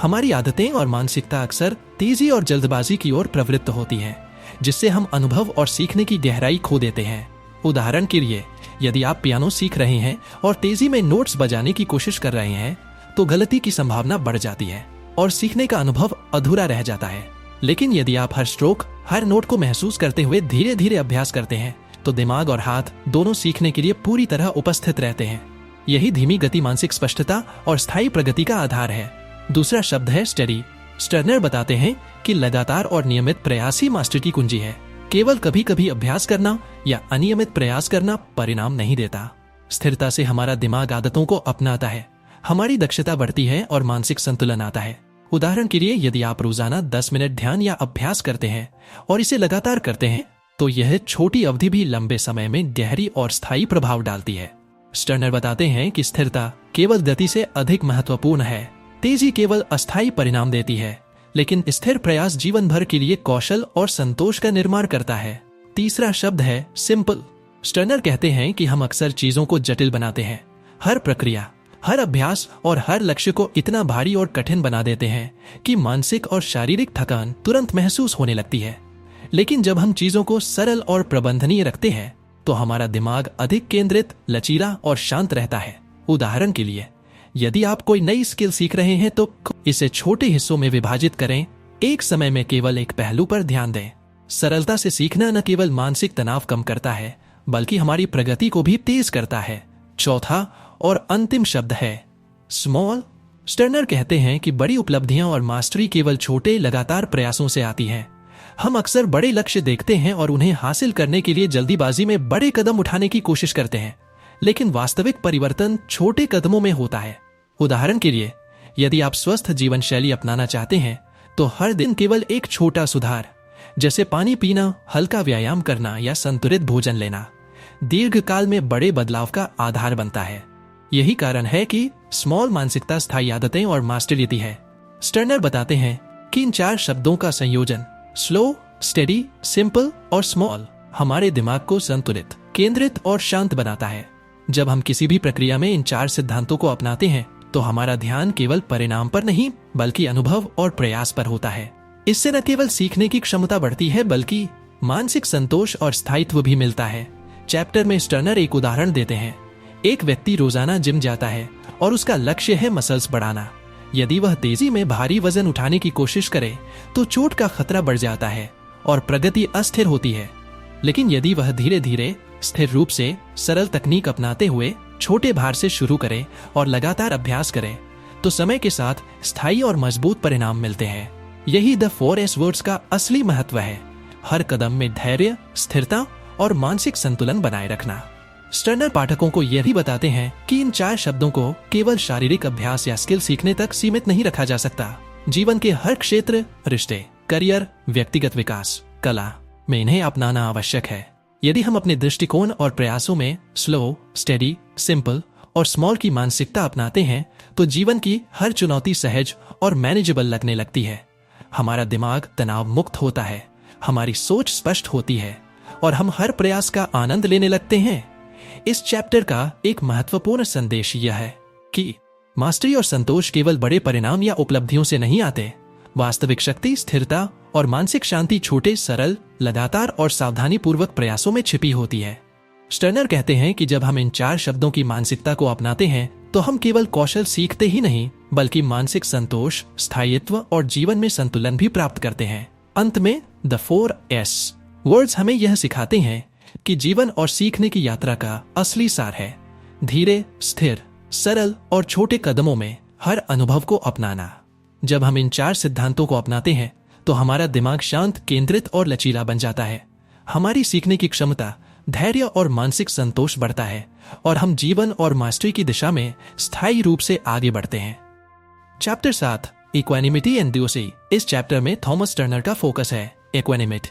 हमारी आदतें और मानसिकता अक्सर तेजी और जल्दबाजी की ओर प्रवृत्त होती है, जिससे हम अनुभव और सीखने की गहराई खो देते हैं। उदाहरण के लिए, यदि आप पियानो सीख रहे हैं और तेजी में नोट्स बजाने की कोशिश कर रहे हैं, तो गलती की संभावना बढ़ जाती है और सीखने का अनुभव अधूरा रह जाता है। लेकिन यदि आप हर स्ट्रोक, हर नोट को महसूस करते हुए धीरे धीरे अभ्यास करते हैं, तो दिमाग और हाथ दोनों सीखने के लिए पूरी तरह उपस्थित रहते हैं। यही धीमी गति मानसिक स्पष्टता और स्थायी प्रगति का आधार है। दूसरा शब्द है स्टडी। स्टर्नर बताते हैं कि लगातार और नियमित प्रयास ही मास्टर की कुंजी है। केवल कभी कभी अभ्यास करना या अनियमित प्रयास करना परिणाम नहीं देता। स्थिरता से हमारा दिमाग आदतों को अपनाता है, हमारी दक्षता बढ़ती है और मानसिक संतुलन आता है। उदाहरण के लिए, यदि आप रोजाना 10 मिनट ध्यान या अभ्यास करते हैं और इसे लगातार करते हैं, तो यह छोटी अवधि भी लंबे समय में गहरी और स्थायी प्रभाव डालती है। स्टर्नर बताते हैं कि स्थिरता केवल गति से अधिक महत्वपूर्ण है। तेजी केवल अस्थायी परिणाम देती है, लेकिन स्थिर प्रयास जीवन भर के लिए कौशल और संतोष का निर्माण करता है। तीसरा शब्द है सिंपल। स्टर्नर कहते हैं कि हम अक्सर चीजों को जटिल बनाते हैं। हर प्रक्रिया, हर अभ्यास और हर लक्ष्य को इतना भारी और कठिन बना देते हैं कि मानसिक और शारीरिक थकान तुरंत महसूस होने लगती है। लेकिन जब हम चीजों को सरल और प्रबंधनीय रखते हैं, तो हमारा दिमाग अधिक केंद्रित, लचीला और शांत रहता है। उदाहरण के लिए, यदि आप कोई नई स्किल सीख रहे हैं, तो इसे छोटे हिस्सों में विभाजित करें। एक समय में केवल एक पहलू पर ध्यान दें। सरलता से सीखना न केवल मानसिक तनाव कम करता है, बल्कि हमारी प्रगति को भी तेज करता है। चौथा और अंतिम शब्द है स्मॉल। स्टर्नर कहते हैं कि बड़ी उपलब्धियां और मास्टरी केवल छोटे, लगातार प्रयासों से आती हैं। हम अक्सर बड़े लक्ष्य देखते हैं और उन्हें हासिल करने के लिए जल्दीबाजी में बड़े कदम उठाने की कोशिश करते हैं, लेकिन वास्तविक परिवर्तन छोटे कदमों में होता है। उदाहरण के लिए, यदि आप स्वस्थ जीवन शैली अपनाना चाहते हैं, तो हर दिन केवल एक छोटा सुधार, जैसे पानी पीना, हल्का व्यायाम करना या संतुलित भोजन लेना, दीर्घकाल में बड़े बदलाव का आधार बनता है। यही कारण है कि स्मॉल मानसिकता स्थायी आदतें और मास्टरी है। स्टर्नर बताते हैं कि इन 4 शब्दों का संयोजन, स्लो, स्टेडी, सिंपल और स्मॉल हमारे दिमाग को संतुलित, केंद्रित और शांत बनाता है। जब हम किसी भी प्रक्रिया में इन 4 सिद्धांतों को अपनाते हैं तो हमारा ध्यान केवल परिणाम पर नहीं बल्कि अनुभव और प्रयास पर होता है। इससे न केवल सीखने की क्षमता बढ़ती है बल्कि मानसिक संतोष और स्थायित्व भी मिलता है। चैप्टर में स्टर्नर एक उदाहरण देते हैं। एक व्यक्ति रोजाना जिम जाता है और उसका लक्ष्य है मसल्स बढ़ाना। यदि वह तेजी में भारी वजन उठाने की कोशिश करे तो चोट का खतरा बढ़ जाता है और प्रगति अस्थिर होती है। लेकिन यदि वह धीरे धीरे स्थिर रूप से सरल तकनीक अपनाते हुए छोटे भार से शुरू करे और लगातार अभ्यास करे तो समय के साथ स्थायी और मजबूत परिणाम मिलते हैं। यही द 4S वर्ड्स का असली महत्व है। हर कदम में धैर्य, स्थिरता और मानसिक संतुलन बनाए रखना। स्टर्नर पाठकों को यह भी बताते हैं कि इन 4 शब्दों को केवल शारीरिक अभ्यास या स्किल सीखने तक सीमित नहीं रखा जा सकता। जीवन के हर क्षेत्र, रिश्ते, करियर, व्यक्तिगत विकास, कला में इन्हें अपनाना आवश्यक है। यदि हम अपने दृष्टिकोण और प्रयासों में स्लो, स्टेडी, सिंपल और स्मॉल की मानसिकता अपनाते हैं तो जीवन की हर चुनौती सहज और मैनेजेबल लगने लगती है। हमारा दिमाग तनाव मुक्त होता है, हमारी सोच स्पष्ट होती है और हम हर प्रयास का आनंद लेने लगते हैं। इस चैप्टर का एक महत्वपूर्ण संदेश यह है कि मास्टरी और संतोष केवल बड़े परिणाम या उपलब्धियों से नहीं आते। वास्तविक शक्ति, स्थिरता और मानसिक शांति छोटे, सरल, लगातार और सावधानी पूर्वक प्रयासों में छिपी होती है। स्टर्नर कहते हैं कि जब हम इन 4 शब्दों की मानसिकता को अपनाते हैं तो हम केवल कौशल सीखते ही नहीं बल्कि मानसिक संतोष, स्थायित्व और जीवन में संतुलन भी प्राप्त करते हैं। अंत में द 4S वर्ड्स हमें यह सिखाते हैं कि जीवन और सीखने की यात्रा का असली सार है धीरे, स्थिर, सरल और छोटे कदमों में हर अनुभव को अपनाना। जब हम इन 4 सिद्धांतों को अपनाते हैं तो हमारा दिमाग शांत, केंद्रित और लचीला बन जाता है। हमारी सीखने की क्षमता, धैर्य और मानसिक संतोष बढ़ता है और हम जीवन और मास्टरी की दिशा में स्थायी रूप से आगे बढ़ते हैं। Chapter 7 equanimity and DOC. इस चैप्टर में थॉमस टर्नर का फोकस है इक्वानिमिट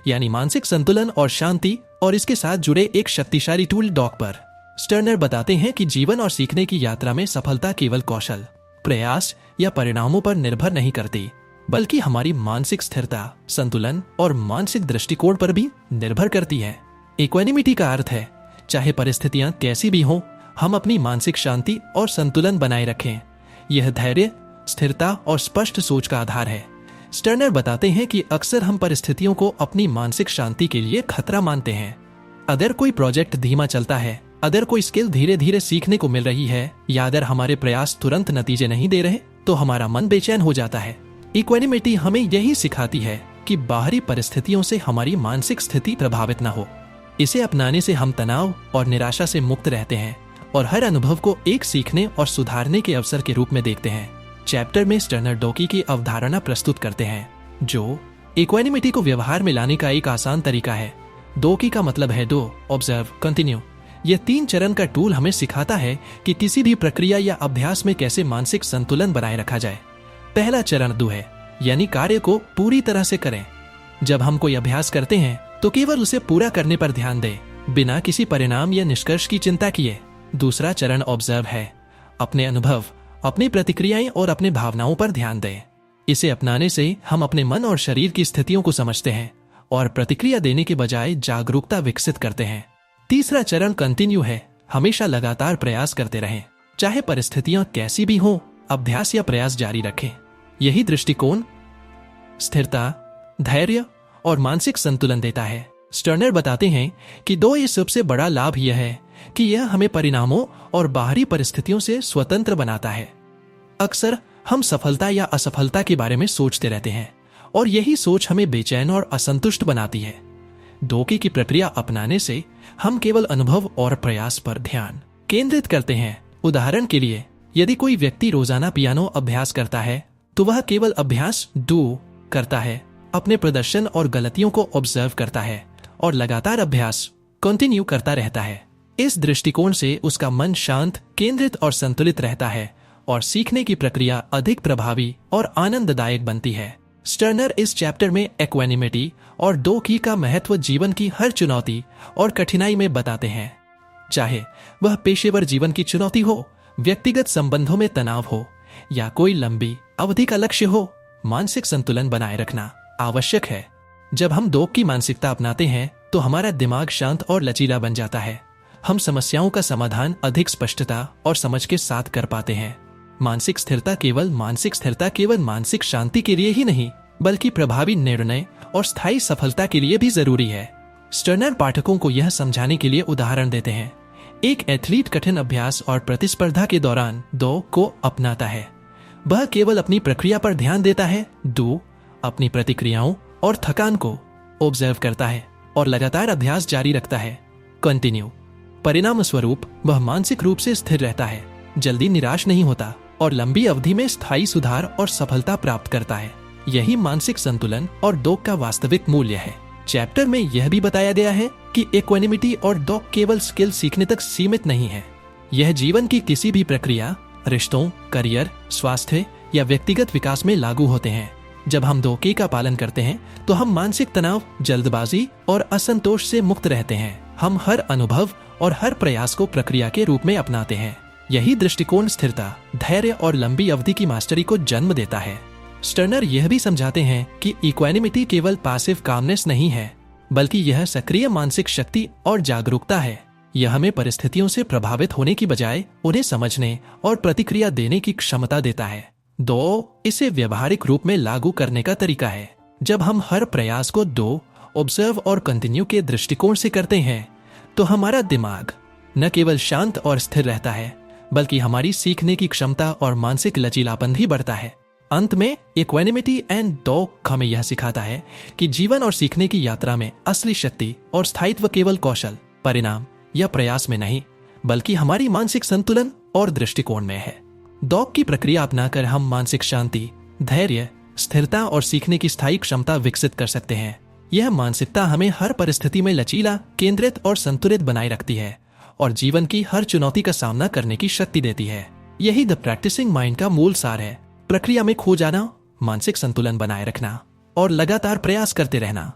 यानी मानसिक संतुलन और शांति और इसके साथ जुड़े एक शक्तिशाली टूल डॉग पर। स्टर्नर बताते हैं कि जीवन और सीखने की यात्रा में सफलता केवल कौशल, प्रयास या परिणामों पर निर्भर नहीं करती बल्कि हमारी मानसिक स्थिरता, संतुलन और मानसिक दृष्टिकोण पर भी निर्भर करती है। इक्वानिमिटी का अर्थ है चाहे परिस्थितियां कैसी भी हों, हम अपनी मानसिक शांति और संतुलन बनाए रखें। यह धैर्य, स्थिरता और स्पष्ट सोच का आधार है। स्टर्नर बताते हैं कि अक्सर हम परिस्थितियों को अपनी मानसिक शांति के लिए खतरा मानते हैं। अगर कोई प्रोजेक्ट धीमा चलता है, अगर कोई स्किल धीरे धीरे सीखने को मिल रही है या अगर हमारे प्रयास तुरंत नतीजे नहीं दे रहे तो हमारा मन बेचैन हो जाता है। इक्वानिमिटी हमें यही सिखाती है कि बाहरी परिस्थितियों से हमारी मानसिक स्थिति प्रभावित न हो। इसे अपनाने से हम तनाव और निराशा से मुक्त रहते हैं और हर अनुभव को एक सीखने और सुधारने के अवसर के रूप में देखते हैं। चैप्टर में स्टर्नर डोकी की अवधारणा प्रस्तुत करते हैं जो इक्वानिमिटी को व्यवहार में लाने का एक आसान तरीका है। डोकी का मतलब है डू, ऑब्जर्व, कंटिन्यू। यह 3 चरण का टूल हमें सिखाता है कि किसी भी प्रक्रिया या अभ्यास में कैसे मानसिक संतुलन बनाए रखा जाए। पहला चरण डू है यानी कार्य को पूरी तरह से करें। जब हम कोई अभ्यास करते हैं तो केवल उसे पूरा करने पर ध्यान दें बिना किसी परिणाम या निष्कर्ष की चिंता किए। दूसरा चरण ऑब्जर्व है, अपने अनुभव, अपनी प्रतिक्रियाएं और अपने भावनाओं पर ध्यान दें। इसे अपनाने से हम अपने मन और शरीर की स्थितियों को समझते हैं और प्रतिक्रिया देने के बजाय जागरूकता विकसित करते हैं। तीसरा चरण कंटिन्यू है, हमेशा लगातार प्रयास करते रहें, चाहे परिस्थितियां कैसी भी हों, अभ्यास या प्रयास जारी रखें। यही दृष्टिकोण स्थिरता, धैर्य और मानसिक संतुलन देता है। स्टर्नर बताते हैं कि ये सबसे बड़ा लाभ यह है कि यह हमें परिणामों और बाहरी परिस्थितियों से स्वतंत्र बनाता है। अक्सर हम सफलता या असफलता के बारे में सोचते रहते हैं और यही सोच हमें बेचैन और असंतुष्ट बनाती है। डोकी की प्रक्रिया अपनाने से हम केवल अनुभव और प्रयास पर ध्यान केंद्रित करते हैं। उदाहरण के लिए, यदि कोई व्यक्ति रोजाना पियानो अभ्यास करता है तो वह केवल अभ्यास डू करता है, अपने प्रदर्शन और गलतियों को ऑब्जर्व करता है और लगातार अभ्यास कंटिन्यू करता रहता है। इस दृष्टिकोण से उसका मन शांत, केंद्रित और संतुलित रहता है और सीखने की प्रक्रिया अधिक प्रभावी और आनंददायक बनती है। स्टर्नर इस चैप्टर में इक्वानिमिटी और डोकी का महत्व जीवन की हर चुनौती और कठिनाई में बताते हैं। चाहे वह पेशेवर जीवन की चुनौती हो, व्यक्तिगत संबंधों में तनाव हो या कोई लंबी अवधि का लक्ष्य हो, मानसिक संतुलन बनाए रखना आवश्यक है। जब हम डॉग की मानसिकता अपनाते हैं तो हमारा दिमाग शांत और लचीला बन जाता है। हम समस्याओं का समाधान अधिक स्पष्टता और समझ के साथ कर पाते हैं। मानसिक स्थिरता केवल मानसिक शांति के लिए ही नहीं, बल्कि प्रभावी निर्णय और स्थायी सफलता के लिए भी जरूरी है। स्टर्नर पाठकों को यह समझाने के लिए उदाहरण देते हैं। एक एथलीट कठिन अभ्यास और प्रतिस्पर्धा के दौरान डॉग को अपनाता है। वह केवल अपनी प्रक्रिया पर ध्यान देता है, अपनी प्रतिक्रियाओं और थकान को ऑब्जर्व करता है और लगातार अभ्यास जारी रखता है, कंटिन्यू। परिणाम स्वरूप वह मानसिक रूप से स्थिर रहता है, जल्दी निराश नहीं होता और लंबी अवधि में स्थायी सुधार और सफलता प्राप्त करता है। यही मानसिक संतुलन और डॉग का वास्तविक मूल्य है। चैप्टर में यह भी बताया गया है कि इक्वानिमिटी और डॉग केवल स्किल सीखने तक सीमित नहीं है। यह जीवन की किसी भी प्रक्रिया, रिश्तों, करियर, स्वास्थ्य या व्यक्तिगत विकास में लागू होते हैं। जब हम डॉग का पालन करते हैं तो हम मानसिक तनाव, जल्दबाजी और असंतोष से मुक्त रहते हैं। हम हर अनुभव और हर प्रयास को प्रक्रिया के रूप में अपनाते हैं। यही दृष्टिकोण स्थिरता, धैर्य और लंबी अवधि की मास्टरी को जन्म देता है। स्टर्नर यह भी समझाते हैं कि इक्वानिमिटी केवल पैसिव कामनेस नहीं है, बल्कि यह सक्रिय मानसिक शक्ति और जागरूकता है। यह हमें परिस्थितियों से प्रभावित होने की बजाय उन्हें समझने और प्रतिक्रिया देने की क्षमता देता है। इसे व्यवहारिक रूप में लागू करने का तरीका है। जब हम हर प्रयास को ऑब्जर्व और कंटिन्यू के दृष्टिकोण से करते हैं तो हमारा दिमाग न केवल शांत और स्थिर रहता है, बल्कि हमारी सीखने की क्षमता और मानसिक लचीलापन भी बढ़ता है। अंत में इक्वानिमिटी एंड डॉग हमें यह सिखाता है कि जीवन और सीखने की यात्रा में असली शक्ति और स्थायित्व केवल कौशल, परिणाम या प्रयास में नहीं, बल्कि हमारी मानसिक संतुलन और दृष्टिकोण में है। डॉग की प्रक्रिया अपनाकर हम मानसिक शांति, धैर्य, स्थिरता और सीखने की स्थायी क्षमता विकसित कर सकते हैं। यह मानसिकता हमें हर परिस्थिति में लचीला, केंद्रित और संतुलित बनाए रखती है और जीवन की हर चुनौती का सामना करने की शक्ति देती है। यही द प्रैक्टिसिंग माइंड का मूल सार है। प्रक्रिया में खो जाना, मानसिक संतुलन बनाए रखना और लगातार प्रयास करते रहना।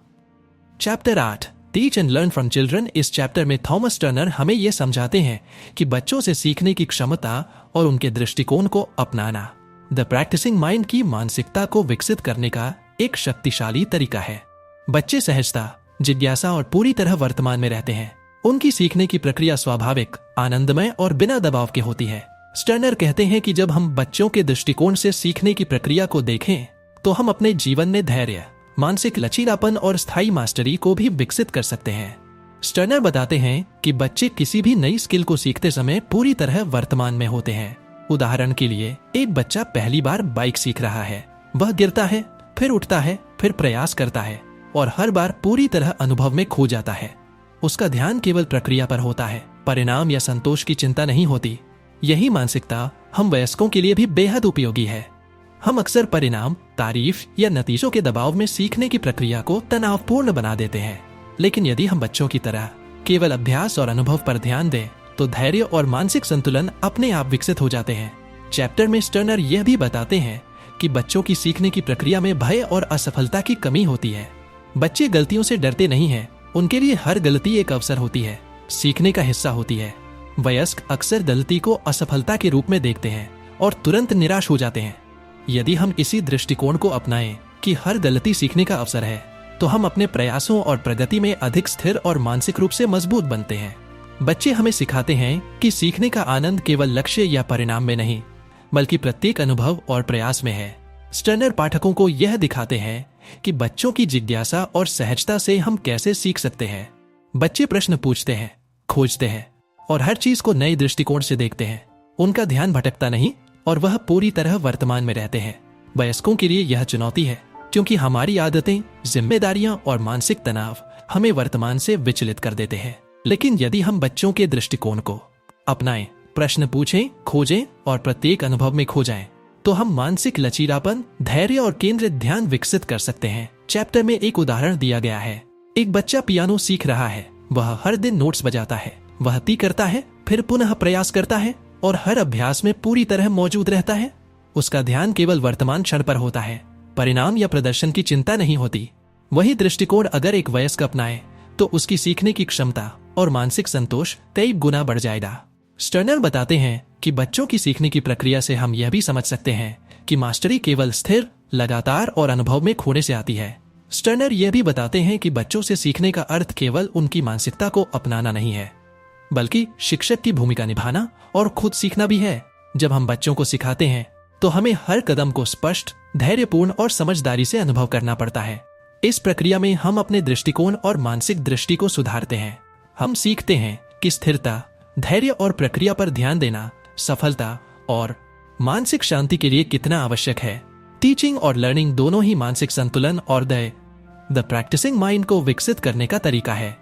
Chapter 8 teach and learn from children. इस चैप्टर में थॉमस टर्नर हमें यह समझाते हैं कि बच्चों से सीखने की क्षमता और उनके दृष्टिकोण को अपनाना द प्रैक्टिसिंग माइंड की मानसिकता को विकसित करने का एक शक्तिशाली तरीका है। बच्चे सहजता, जिज्ञासा और पूरी तरह वर्तमान में रहते हैं। उनकी सीखने की प्रक्रिया स्वाभाविक, आनंदमय और बिना दबाव के होती है। स्टर्नर कहते हैं कि जब हम बच्चों के दृष्टिकोण से सीखने की प्रक्रिया को देखें तो हम अपने जीवन में धैर्य, मानसिक लचीलापन और स्थायी मास्टरी को भी विकसित कर सकते हैं। स्टर्नर बताते हैं कि बच्चे किसी भी नई स्किल को सीखते समय पूरी तरह वर्तमान में होते हैं। उदाहरण के लिए, एक बच्चा पहली बार बाइक सीख रहा है। वह गिरता है, फिर उठता है, फिर प्रयास करता है और हर बार पूरी तरह अनुभव में खो जाता है। उसका ध्यान केवल प्रक्रिया पर होता है, परिणाम या संतोष की चिंता नहीं होती। यही मानसिकता हम वयस्कों के लिए भी बेहद उपयोगी है। हम अक्सर परिणाम, तारीफ या नतीजों के दबाव में सीखने की प्रक्रिया को तनावपूर्ण बना देते हैं, लेकिन यदि हम बच्चों की तरह केवल अभ्यास और अनुभव पर ध्यान दें तो धैर्य और मानसिक संतुलन अपने आप विकसित हो जाते हैं। चैप्टर में स्टर्नर यह भी बताते हैं कि बच्चों की सीखने की प्रक्रिया में भय और असफलता की कमी होती है। बच्चे गलतियों से डरते नहीं हैं, उनके लिए हर गलती एक अवसर होती है, सीखने का हिस्सा होती है। वयस्क अक्सर गलती को असफलता के रूप में देखते हैं और तुरंत निराश हो जाते हैं। यदि हम इसी दृष्टिकोण को अपनाएं कि हर गलती सीखने का अवसर है, तो हम अपने प्रयासों और प्रगति में अधिक स्थिर और मानसिक रूप से मजबूत बनते हैं। बच्चे हमें सिखाते हैं कि सीखने का आनंद केवल लक्ष्य या परिणाम में नहीं, बल्कि प्रत्येक अनुभव और प्रयास में है। स्टर्नर पाठकों को यह दिखाते हैं कि बच्चों की जिज्ञासा और सहजता से हम कैसे सीख सकते हैं। बच्चे प्रश्न पूछते हैं, खोजते हैं और हर चीज को नए दृष्टिकोण से देखते हैं। उनका ध्यान भटकता नहीं और वह पूरी तरह वर्तमान में रहते हैं। वयस्कों के लिए यह चुनौती है, क्योंकि हमारी आदतें, जिम्मेदारियां और मानसिक तनाव हमें वर्तमान से विचलित कर देते हैं। लेकिन यदि हम बच्चों के दृष्टिकोण को अपनाएं, प्रश्न पूछें, खोजें और प्रत्येक अनुभव में खो जाएं, तो हम मानसिक लचीलापन, धैर्य और केंद्रित ध्यान विकसित कर सकते हैं। चैप्टर में एक उदाहरण दिया गया है। एक बच्चा पियानो सीख रहा है। वह हर दिन नोट्स बजाता है, वह ती करता है, फिर पुनः प्रयास करता है और हर अभ्यास में पूरी तरह मौजूद रहता है। उसका ध्यान केवल वर्तमान क्षण पर होता है, परिणाम या प्रदर्शन की चिंता नहीं होती। वही दृष्टिकोण अगर एक वयस्क अपनाए तो उसकी सीखने की क्षमता और मानसिक संतोष कई गुना बढ़ जाएगा। स्टर्नर बताते हैं कि बच्चों की सीखने की प्रक्रिया से हम यह भी समझ सकते हैं कि मास्टरी केवल स्थिर, लगातार और अनुभव में खोने से आती है। स्टर्नर यह भी बताते हैं कि बच्चों से सीखने का अर्थ केवल उनकी मानसिकता को अपनाना नहीं है, बल्कि शिक्षक की भूमिका निभाना और खुद सीखना भी है। जब हम बच्चों को सिखाते हैं तो हमें हर कदम को स्पष्ट, धैर्यपूर्ण और समझदारी से अनुभव करना पड़ता है। इस प्रक्रिया में हम अपने दृष्टिकोण और मानसिक दृष्टि को सुधारते हैं। हम सीखते हैं कि स्थिरता, धैर्य और प्रक्रिया पर ध्यान देना सफलता और मानसिक शांति के लिए कितना आवश्यक है। टीचिंग और लर्निंग दोनों ही मानसिक संतुलन और द प्रैक्टिसिंग माइंड को विकसित करने का तरीका है।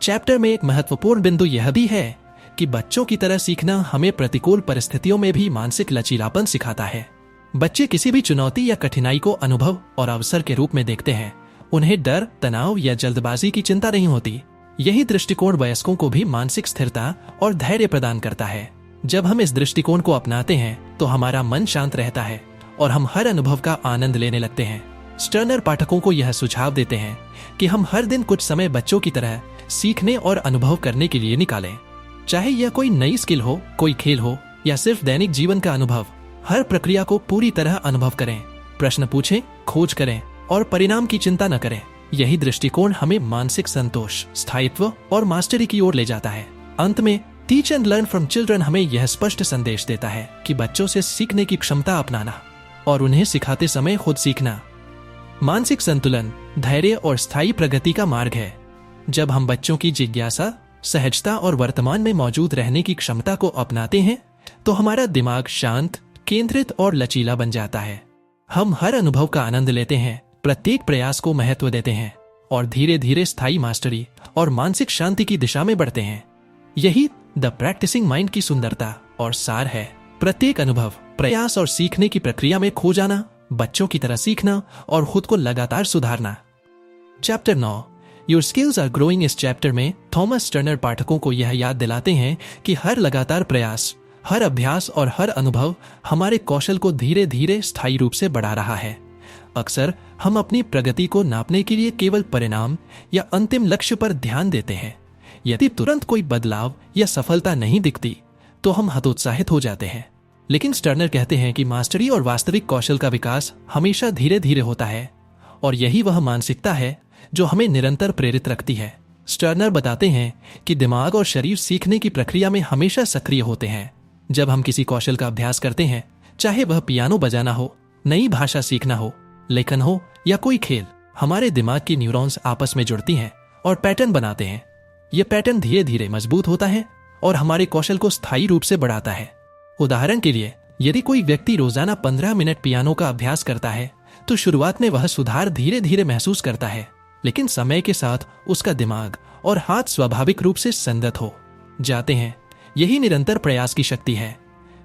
चैप्टर में एक महत्वपूर्ण बिंदु यह भी है कि बच्चों की तरह सीखना हमें प्रतिकूल परिस्थितियों में भी मानसिक लचीलापन सिखाता है। बच्चे किसी भी चुनौती या कठिनाई को अनुभव और अवसर के रूप में देखते हैं। उन्हें डर, तनाव या जल्दबाजी की चिंता नहीं होती। यही दृष्टिकोण वयस्कों को भी मानसिक स्थिरता और धैर्य प्रदान करता है। जब हम इस दृष्टिकोण को अपनाते हैं तो हमारा मन शांत रहता है और हम हर अनुभव का आनंद लेने लगते हैं। स्टर्नर पाठकों को यह सुझाव देते हैं कि हम हर दिन कुछ समय बच्चों की तरह सीखने और अनुभव करने के लिए निकालें। चाहे यह कोई नई स्किल हो, कोई खेल हो या सिर्फ दैनिक जीवन का अनुभव, हर प्रक्रिया को पूरी तरह अनुभव करें। प्रश्न पूछें, खोज करें और परिणाम की चिंता न करें। यही दृष्टिकोण हमें मानसिक संतोष, स्थायित्व और मास्टरी की ओर ले जाता है। अंत में teach and learn from children हमें यह स्पष्ट संदेश देता है कि बच्चों से सीखने की क्षमता अपनाना और उन्हें सिखाते समय खुद सीखना मानसिक संतुलन, धैर्य और स्थायी प्रगति का मार्ग है। जब हम बच्चों की जिज्ञासा, सहजता और वर्तमान में मौजूद रहने की क्षमता को अपनाते हैं तो हमारा दिमाग शांत, केंद्रित और लचीला बन जाता है। हम हर अनुभव का आनंद लेते हैं, प्रत्येक प्रयास को महत्व देते हैं और धीरे धीरे स्थायी मास्टरी और मानसिक शांति की दिशा में बढ़ते हैं। यही द प्रैक्टिसिंग माइंड की सुंदरता और सार है। प्रत्येक अनुभव, प्रयास और सीखने की प्रक्रिया में खो जाना, बच्चों की तरह सीखना और खुद को लगातार सुधारना। Chapter 9 your skills are growing. इस चैप्टर में थॉमस स्टर्नर पाठकों को यह याद दिलाते हैं कि हर लगातार प्रयास, हर अभ्यास और हर अनुभव हमारे कौशल को धीरे धीरे स्थायी रूप से बढ़ा रहा है। अक्सर हम अपनी प्रगति को नापने के लिए केवल परिणाम या अंतिम लक्ष्य पर ध्यान देते हैं। यदि तुरंत कोई बदलाव या सफलता नहीं दिखती तो हम हतोत्साहित हो जाते हैं। लेकिन स्टर्नर कहते हैं कि मास्टरी और वास्तविक कौशल का विकास हमेशा धीरे धीरे होता है और यही वह मानसिकता है जो हमें निरंतर प्रेरित रखती है। स्टर्नर बताते हैं कि दिमाग और शरीर सीखने की प्रक्रिया में हमेशा सक्रिय होते हैं। जब हम किसी कौशल का अभ्यास करते हैं, चाहे वह पियानो बजाना हो, नई भाषा सीखना हो, लेखन हो या कोई खेल, हमारे दिमाग की न्यूरॉन्स आपस में जुड़ती हैं और पैटर्न बनाते हैं। यह पैटर्न धीरे धीरे मजबूत होता है और हमारे कौशल को स्थायी रूप से बढ़ाता है। उदाहरण के लिए, यदि कोई व्यक्ति रोजाना 15 मिनट पियानो का अभ्यास करता है तो शुरुआत में वह सुधार धीरे धीरे महसूस करता है, लेकिन समय के साथ उसका दिमाग और हाथ स्वाभाविक रूप से संगत हो जाते हैं। यही निरंतर प्रयास की शक्ति है।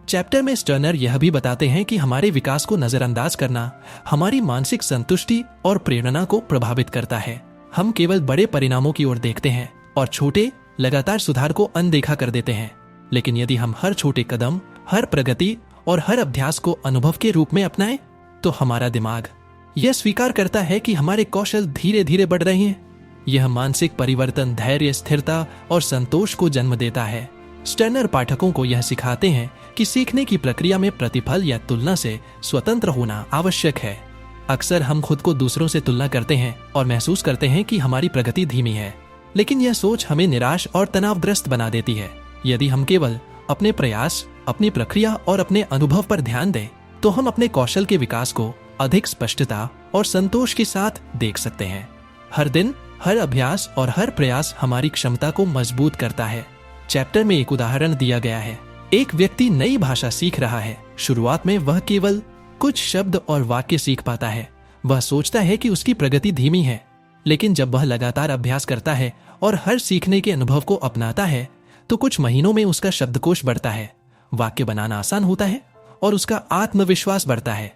चैप्टर में स्टर्नर यह भी बताते हैं कि हमारे विकास को नजरअंदाज करना हमारी मानसिक संतुष्टि और प्रेरणा को प्रभावित करता है। हम केवल बड़े परिणामों की ओर देखते हैं और छोटे, लगातार सुधार को अनदेखा कर देते हैं। लेकिन यदि हम हर छोटे कदम, हर प्रगति और हर अभ्यास को अनुभव के रूप में अपनाएं, तो हमारा दिमाग यह स्वीकार करता है कि हमारे कौशल धीरे धीरे बढ़ रहे हैं। यह मानसिक परिवर्तन धैर्य, स्थिरता और संतोष को जन्म देता है। स्टर्नर पाठकों को यह सिखाते हैं कि सीखने की प्रक्रिया में प्रतिफल या तुलना से स्वतंत्र होना आवश्यक है। अक्सर हम खुद को दूसरों से तुलना करते हैं और महसूस करते हैं कि हमारी प्रगति धीमी है, लेकिन यह सोच हमें निराश और तनावग्रस्त बना देती है। यदि हम केवल अपने प्रयास, अपनी प्रक्रिया और अपने अनुभव पर ध्यान दें, तो हम अपने कौशल के विकास को अधिक स्पष्टता और संतोष के साथ देख सकते हैं। हर दिन, हर अभ्यास और हर प्रयास हमारी क्षमता को मजबूत करता है। चैप्टर में एक उदाहरण दिया गया है। एक व्यक्ति नई भाषा सीख रहा है। शुरुआत में वह केवल कुछ शब्द और वाक्य सीख पाता है। वह सोचता है कि उसकी प्रगति धीमी है, लेकिन जब वह लगातार अभ्यास करता है और हर सीखने के अनुभव को अपनाता है, तो कुछ महीनों में उसका शब्दकोश बढ़ता है, वाक्य बनाना आसान होता है और उसका आत्मविश्वास बढ़ता है।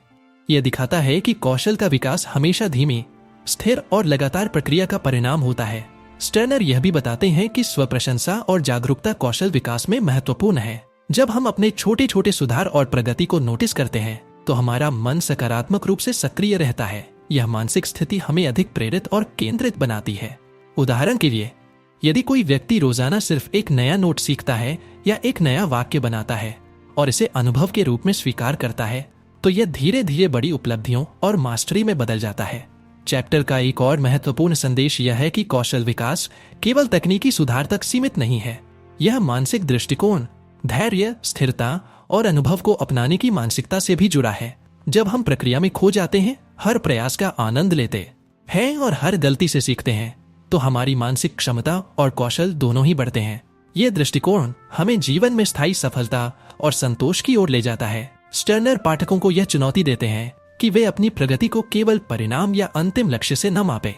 यह दिखाता है कि कौशल का विकास हमेशा धीमी, स्थिर और लगातार प्रक्रिया का परिणाम होता है। स्टर्नर यह भी बताते हैं कि स्वप्रशंसा और जागरूकता कौशल विकास में महत्वपूर्ण है। जब हम अपने छोटे छोटे सुधार और प्रगति को नोटिस करते हैं, तो हमारा मन सकारात्मक रूप से सक्रिय रहता है। यह मानसिक स्थिति हमें अधिक प्रेरित और केंद्रित बनाती है। उदाहरण के लिए, यदि कोई व्यक्ति रोजाना सिर्फ एक नया नोट सीखता है या एक नया वाक्य बनाता है और इसे अनुभव के रूप में स्वीकार करता है, तो यह धीरे धीरे बड़ी उपलब्धियों और मास्टरी में बदल जाता है। चैप्टर का एक और महत्वपूर्ण संदेश यह है कि कौशल विकास केवल तकनीकी सुधार तक सीमित नहीं है। यह मानसिक दृष्टिकोण, धैर्य, स्थिरता और अनुभव को अपनाने की मानसिकता से भी जुड़ा है। जब हम प्रक्रिया में खो जाते हैं, हर प्रयास का आनंद लेते हैं और हर गलती से सीखते हैं, तो हमारी मानसिक क्षमता और कौशल दोनों ही बढ़ते हैं। यह दृष्टिकोण हमें जीवन में स्थायी सफलता और संतोष की ओर ले जाता है। स्टर्नर पाठकों को यह चुनौती देते हैं कि वे अपनी प्रगति को केवल परिणाम या अंतिम लक्ष्य से न मापें।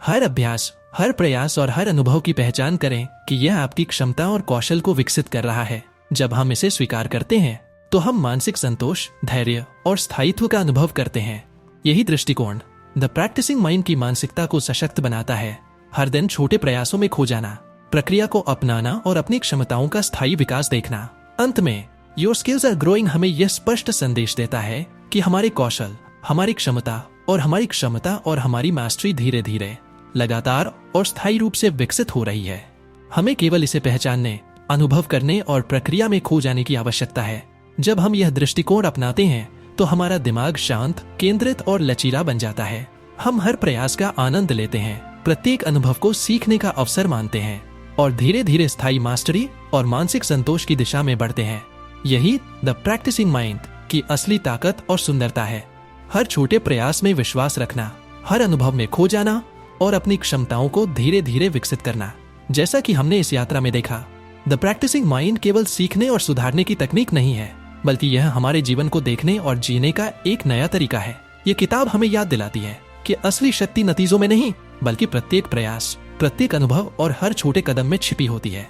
हर अभ्यास, हर प्रयास और हर अनुभव की पहचान करें कि यह आपकी क्षमता और कौशल को विकसित कर रहा है। जब हम इसे स्वीकार करते हैं तो हम मानसिक संतोष, धैर्य और स्थायित्व का अनुभव करते हैं। यही दृष्टिकोण द प्रैक्टिसिंग माइंड की मानसिकता को सशक्त बनाता है। हर दिन छोटे प्रयासों में खो जाना, प्रक्रिया को अपनाना और अपनी क्षमताओं का स्थायी विकास देखना। अंत में योर स्किल्स आर ग्रोइंग हमें यह स्पष्ट संदेश देता है कि हमारे कौशल, हमारी क्षमता और हमारी मास्टरी धीरे धीरे, लगातार और स्थायी रूप से विकसित हो रही है। हमें केवल इसे पहचानने, अनुभव करने और प्रक्रिया में खो जाने की आवश्यकता है। जब हम यह दृष्टिकोण अपनाते हैं तो हमारा दिमाग शांत, केंद्रित और लचीला बन जाता है। हम हर प्रयास का आनंद लेते हैं, प्रत्येक अनुभव को सीखने का अवसर मानते हैं और धीरे धीरे स्थायी मास्टरी और मानसिक संतोष की दिशा में बढ़ते हैं। यही द प्रैक्टिसिंग माइंड की असली ताकत और सुंदरता है। हर छोटे प्रयास में विश्वास रखना, हर अनुभव में खो जाना और अपनी क्षमताओं को धीरे धीरे विकसित करना। जैसा कि हमने इस यात्रा में देखा, द प्रैक्टिसिंग माइंड केवल सीखने और सुधारने की तकनीक नहीं है, बल्कि यह हमारे जीवन को देखने और जीने का एक नया तरीका है। ये किताब हमें याद दिलाती है कि असली शक्ति नतीजों में नहीं, बल्कि प्रत्येक प्रयास, प्रत्येक अनुभव और हर छोटे कदम में छिपी होती है।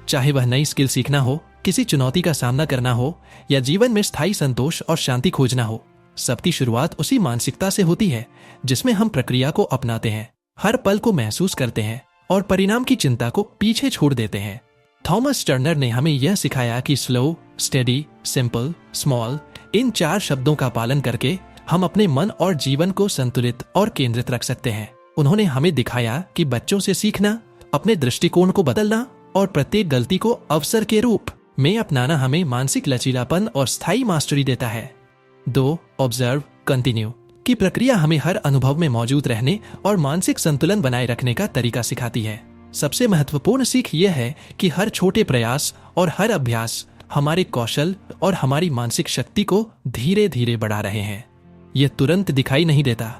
चाहे वह नई स्किल सीखना हो, किसी चुनौती का सामना करना हो या जीवन में स्थायी संतोष और शांति खोजना हो, सबकी शुरुआत उसी मानसिकता से होती है जिसमें हम प्रक्रिया को अपनाते हैं, हर पल को महसूस करते हैं और परिणाम की चिंता को पीछे छोड़ देते हैं। थॉमस टर्नर ने हमें यह सिखाया कि स्लो, स्टेडी, सिंपल, स्मॉल, इन 4 शब्दों का पालन करके हम अपने मन और जीवन को संतुलित और केंद्रित रख सकते हैं। उन्होंने हमें दिखाया कि बच्चों से सीखना, अपने दृष्टिकोण को बदलना और प्रत्येक गलती को अवसर के रूप में अपनाना हमें मानसिक लचीलापन और स्थायी मास्टरी देता है। 2. ऑब्जर्व, कंटिन्यू की प्रक्रिया हमें हर अनुभव में मौजूद रहने और मानसिक संतुलन बनाए रखने का तरीका सिखाती है। सबसे महत्वपूर्ण सीख यह है कि हर छोटे प्रयास और हर अभ्यास हमारे कौशल और हमारी मानसिक शक्ति को धीरे धीरे बढ़ा रहे हैं। यह तुरंत दिखाई नहीं देता,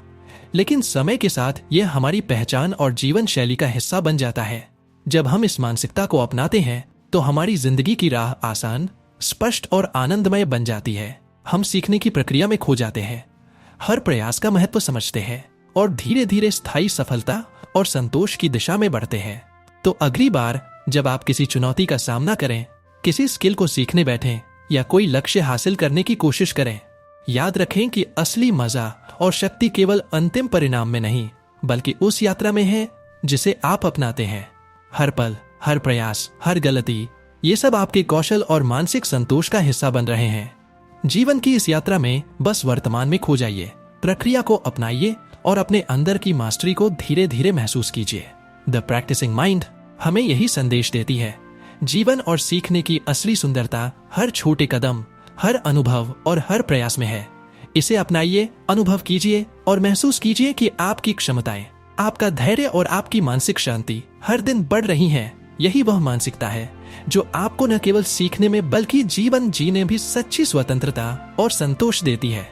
लेकिन समय के साथ यह हमारी पहचान और जीवन शैली का हिस्सा बन जाता है। जब हम इस मानसिकता को अपनाते हैं तो हमारी जिंदगी की राह आसान, स्पष्ट और आनंदमय बन जाती है। हम सीखने की प्रक्रिया में खो जाते हैं, हर प्रयास का महत्व समझते हैं और धीरे धीरे स्थायी सफलता और संतोष की दिशा में बढ़ते हैं। तो अगली बार जब आप किसी चुनौती का सामना करें, किसी स्किल को सीखने बैठें या कोई लक्ष्य हासिल करने की कोशिश करें, याद रखें कि असली मजा और शक्ति केवल अंतिम परिणाम में नहीं, बल्कि उस यात्रा में है जिसे आप अपनाते हैं। हर पल, हर प्रयास, हर गलती, ये सब आपके कौशल और मानसिक संतोष का हिस्सा बन रहे हैं। जीवन की इस यात्रा में बस वर्तमान में खो जाइए, प्रक्रिया को अपनाइए और अपने अंदर की मास्टरी को धीरे धीरे महसूस कीजिए। द प्रैक्टिसिंग माइंड हमें यही संदेश देती है। जीवन और सीखने की असली सुंदरता हर छोटे कदम, हर अनुभव और हर प्रयास में है। इसे अपनाइए, अनुभव कीजिए और महसूस कीजिए कि आपकी क्षमताएं, आपका धैर्य और आपकी मानसिक शांति हर दिन बढ़ रही हैं। यही वह मानसिकता है जो आपको न केवल सीखने में बल्कि जीवन जीने भी सच्ची स्वतंत्रता और संतोष देती है।